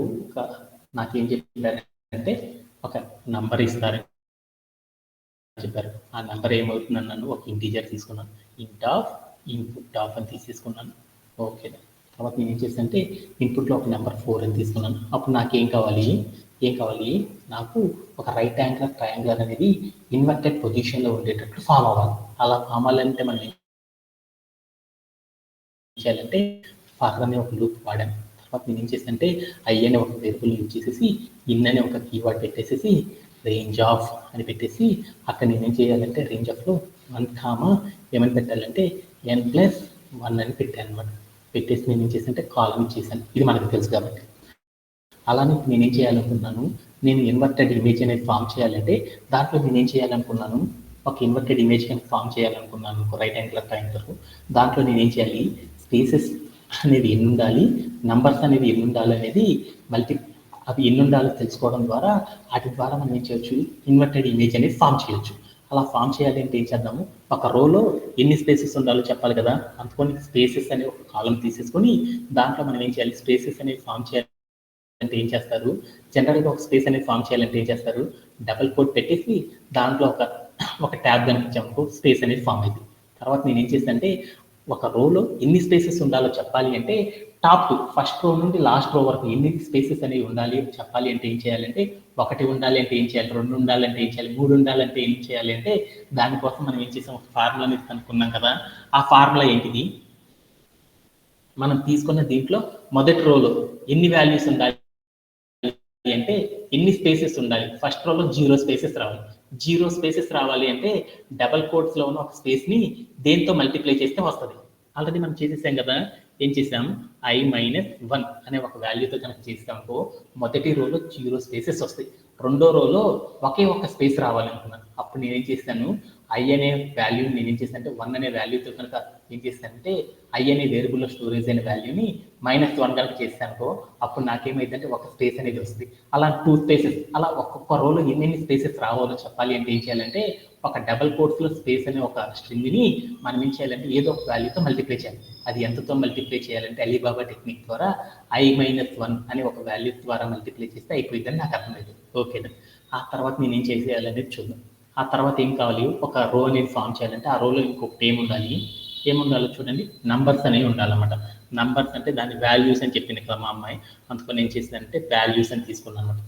అంటే ఒక నంబర్ ఇస్తారు చెప్పారు. ఆ నంబర్ ఏమవుతుందని నన్ను ఒక ఇంటీజర్ తీసుకున్నాను, ఇన్పుట్ ఆఫ్ అని తీసేసుకున్నాను. ఓకేనా. తర్వాత నేను ఏం చేస్తానంటే ఇన్పుట్లో ఒక నెంబర్ 4 అని తీసుకున్నాను. అప్పుడు నాకేం కావాలి, నాకు ఒక రైట్ యాంగిల్ ట్రయాంగిల్ అనేది ఇన్వర్టెడ్ పొజిషన్లో ఉండేటట్లు ఫామ్ అవ్వాలి. అలా ఫామ్ అవ్వాలంటే మనం ఏం చేయాలంటే ఫర్ అనే ఒక లూప్ వాడాను. తర్వాత నేను ఏం చేస్తానంటే ఐ అనే ఒక వేరియబుల్ యూజ్ చేసేసి ఇన్ అనే ఒక కీవర్డ్ పెట్టేసేసి రేంజ్ ఆఫ్ అని పెట్టేసి అక్కడ నేనేం చేయాలంటే రేంజ్ ఆఫ్లో 1, ఏమని పెట్టాలంటే n+1 అని పెట్టాను అనమాట. పెట్టేసి నేను ఏం చేశానంటే కాలం ఇచ్చేసాను. ఇది మనకు తెలుసు కాబట్టి. అలానే నేనేం చేయాలనుకున్నాను, నేను ఇన్వర్టెడ్ ఇమేజ్ అనేది ఫామ్ చేయాలంటే దాంట్లో నేనేం చేయాలనుకున్నాను, ఒక ఇన్వర్టెడ్ ఇమేజ్ కనుక ఫామ్ చేయాలనుకున్నాను రైట్ యాంగిల్ ట్రయాంగిల్. దాంట్లో నేనేం చేయాలి, స్పేసెస్ అనేది ఎన్ని ఉండాలి, నంబర్స్ అనేది ఎన్ని ఉండాలి అనేది అవి ఎన్ని ఉండాలో తెలుసుకోవడం ద్వారా వాటి ద్వారా మనం ఏం చేయొచ్చు, ఇన్వర్టెడ్ ఇమేజ్ అనేది ఫామ్ చేయొచ్చు. అలా ఫామ్ చేయాలి అంటే ఏం చేద్దాము, ఒక రోలో ఎన్ని స్పేసెస్ ఉండాలో చెప్పాలి కదా. అందుకని స్పేసెస్ అనే ఒక కాలం తీసేసుకొని దాంట్లో మనం ఏం చేయాలి, స్పేసెస్ అనేది ఫామ్ చేయాలి అంటే ఏం చేస్తారు, జనరల్గా ఒక స్పేస్ అనేది ఫామ్ చేయాలంటే ఏం చేస్తారు, డబుల్ కోట్ పెట్టేసి దాంట్లో ఒక ట్యాబ్ కనిపించాము స్పేస్ అనేది ఫామ్ అయింది. తర్వాత నేను ఏం చేస్తానంటే ఒక రోలో ఎన్ని స్పేసెస్ ఉండాలో చెప్పాలి అంటే టాప్ ఫస్ట్ రో నుండి లాస్ట్ రో వరకు ఎన్ని స్పేసెస్ అనేవి ఉండాలి చెప్పాలి అంటే ఏం చేయాలంటే 1 ఉండాలి అంటే ఏం చేయాలి, 2 ఉండాలంటే ఏం చేయాలి, 3 ఉండాలంటే ఏం చేయాలి అంటే దానికోసం మనం ఏం చేసాం, ఒక ఫార్ములా అనేది కనుక్కున్నాం కదా. ఆ ఫార్ములా ఏంటిది, మనం తీసుకున్న దీంట్లో మొదటి రోలో ఎన్ని వాల్యూస్ ఉండాలి అంటే ఎన్ని స్పేసెస్ ఉండాలి, ఫస్ట్ రోలో 0 స్పేసెస్ రావాలి. 0 స్పేసెస్ రావాలి అంటే డబల్ కోట్స్ లో ఉన్న ఒక స్పేస్ ని దేంతో మల్టిప్లై చేస్తే వస్తుంది. ఆల్రెడీ మనం చేసేసాం కదా. ఏం చేసాం, i-1 అనే ఒక వాల్యూతో కనుక చేసామో మొదటి రోలో 0 స్పేసెస్ వస్తాయి. రెండో రోలో ఒకే ఒక స్పేస్ రావాలనుకున్నాను. అప్పుడు నేనేం చేశాను, ఐ అనే వాల్యూ నేనేం చేశానంటే 1 అనే వాల్యూతో కనుక ఏం చేస్తానంటే ఐ అనే వేరియబుల్లో స్టోరేజ్ అనే వాల్యూని -1 కనుక చేస్తానుకో అప్పుడు నాకేమైందంటే ఒక స్పేస్ అనేది వస్తుంది. అలా 2 స్పేసెస్, అలా ఒక్కొక్క రోలో ఎన్ని స్పేసెస్ రావాలో చెప్పాలి అంటే ఏం చేయాలంటే ఒక డబల్ కోట్స్లో స్పేస్ అనే ఒక స్ట్రింగ్ని మనం ఏం చేయాలంటే ఏదో ఒక వాల్యూతో మల్టిప్లై చేయాలి. అది ఎంతతో మల్టిప్లై చేయాలంటే అలీబాబా టెక్నిక్ ద్వారా i-1 అనే ఒక వాల్యూ ద్వారా మల్టిప్లై చేస్తే అయిపోయిందని నాకు అర్థమైంది. ఓకేనా. ఆ తర్వాత నేను ఏం చేసేయాలనేది చూద్దాం. ఆ తర్వాత ఏం కావాలి, ఒక రో అనేది ఫామ్ చేయాలంటే ఆ రోలో ఇంకొకటి ఏముండాలో చూడండి, నంబర్స్ అనేవి ఉండాలన్నమాట. నంబర్స్ అంటే దాని వాల్యూస్ అని చెప్పింది కదా మా అమ్మాయి. అందుకని ఏం చేసిందంటే వాల్యూస్ అని తీసుకున్నాను అనమాట.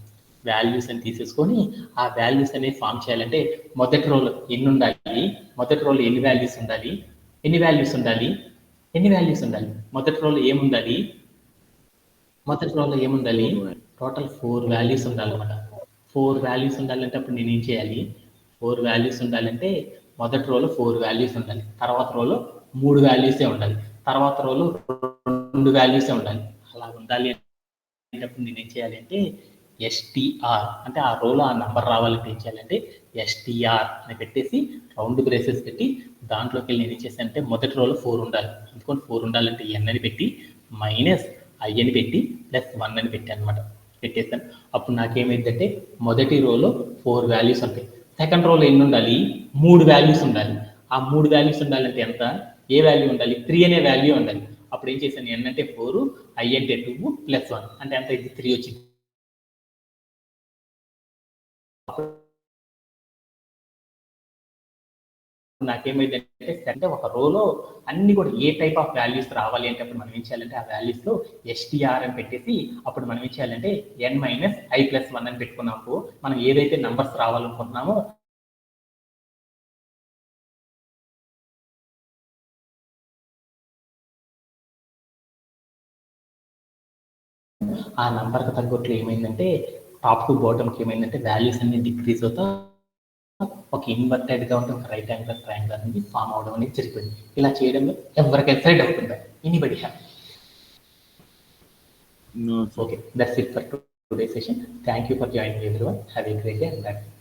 వాల్యూస్ అని తీసేసుకొని ఆ వాల్యూస్ అనేవి ఫామ్ చేయాలంటే మొదటి రోలో ఎన్ని ఉండాలి, మొదటి రోలో ఎన్ని వాల్యూస్ ఉండాలి, ఎన్ని వాల్యూస్ ఉండాలి, ఎన్ని వాల్యూస్ ఉండాలి, మొదటి రోలో ఏముండాలి, మొదటి రోలో ఏముండాలి, టోటల్ 4 వాల్యూస్ ఉండాలన్నమాట. 4 వాల్యూస్ ఉండాలంటే అప్పుడు నేను ఏం చేయాలి, 4 వాల్యూస్ ఉండాలంటే మొదటి రోలో 4 వాల్యూస్ ఉండాలి, తర్వాత రోలో 3 వాల్యూసే ఉండాలి, తర్వాత రోలో 2 వాల్యూసే ఉండాలి. అలా ఉండాలి అనేటప్పుడు నేను ఏం చేయాలి అంటే ఎస్టీఆర్ అంటే ఆ రోలో ఆ నంబర్ రావాలంటే ఏం చేయాలంటే ఎస్టీఆర్ అని పెట్టేసి రౌండ్ బ్రేసెస్ పెట్టి దాంట్లోకి వెళ్ళి నేను ఏం చేశాను అంటే మొదటి రోలో 4 ఉండాలి, ఎందుకంటే 4 ఉండాలంటే ఎన్ అని పెట్టి మైనస్ ఐ అని పెట్టి ప్లస్ 1 అని పెట్టి అనమాట పెట్టేస్తాను. అప్పుడు నాకేమైందంటే మొదటి రోలో 4 వాల్యూస్ ఉంటాయి, సెకండ్ రోలో ఎన్ని ఉండాలి, 3 వాల్యూస్ ఉండాలి. ఆ 3 వాల్యూస్ ఉండాలంటే ఎంత, ఏ వాల్యూ ఉండాలి, 3 అనే వాల్యూ ఉండాలి. అప్పుడు ఏం చేశాను, ఎన్ అంటే 4 ఐ అంటే 2 ప్లస్ 1 అంటే ఎంత, ఇది 3 వచ్చింది. నాకేమైందంటే అంటే ఒక రోలో అన్ని కూడా ఏ టైప్ ఆఫ్ వాల్యూస్ రావాలి అంటే అప్పుడు మనం ఏం చేయాలంటే ఆ వాల్యూస్ లో ఎస్టీఆర్ అని పెట్టేసి అప్పుడు మనం ఏం చేయాలంటే ఎన్ మైనస్ ఐ ప్లస్ 1 అని పెట్టుకున్నప్పుడు మనం ఏదైతే నంబర్స్ రావాలనుకుంటున్నామో ఆ నంబర్కి తగ్గట్లు ఏమైందంటే టాప్ టు బాటమ్కి ఏమైందంటే వాల్యూస్ అన్ని డిక్రీజ్ అవుతా ఒక ఇన్వర్టెడ్ గా ఉంటే ఒక రైట్ యాంగిల్ ట్రయాంగిల్ అనేది ఫామ్ అవడం అనేది జరిగింది. ఇలా చేయడంలో ఎవరికైతే డౌట్ ఉందా, anybody have?
No.
Okay, that's it for today's session. Thank you for joining everyone. Have a great day and bye.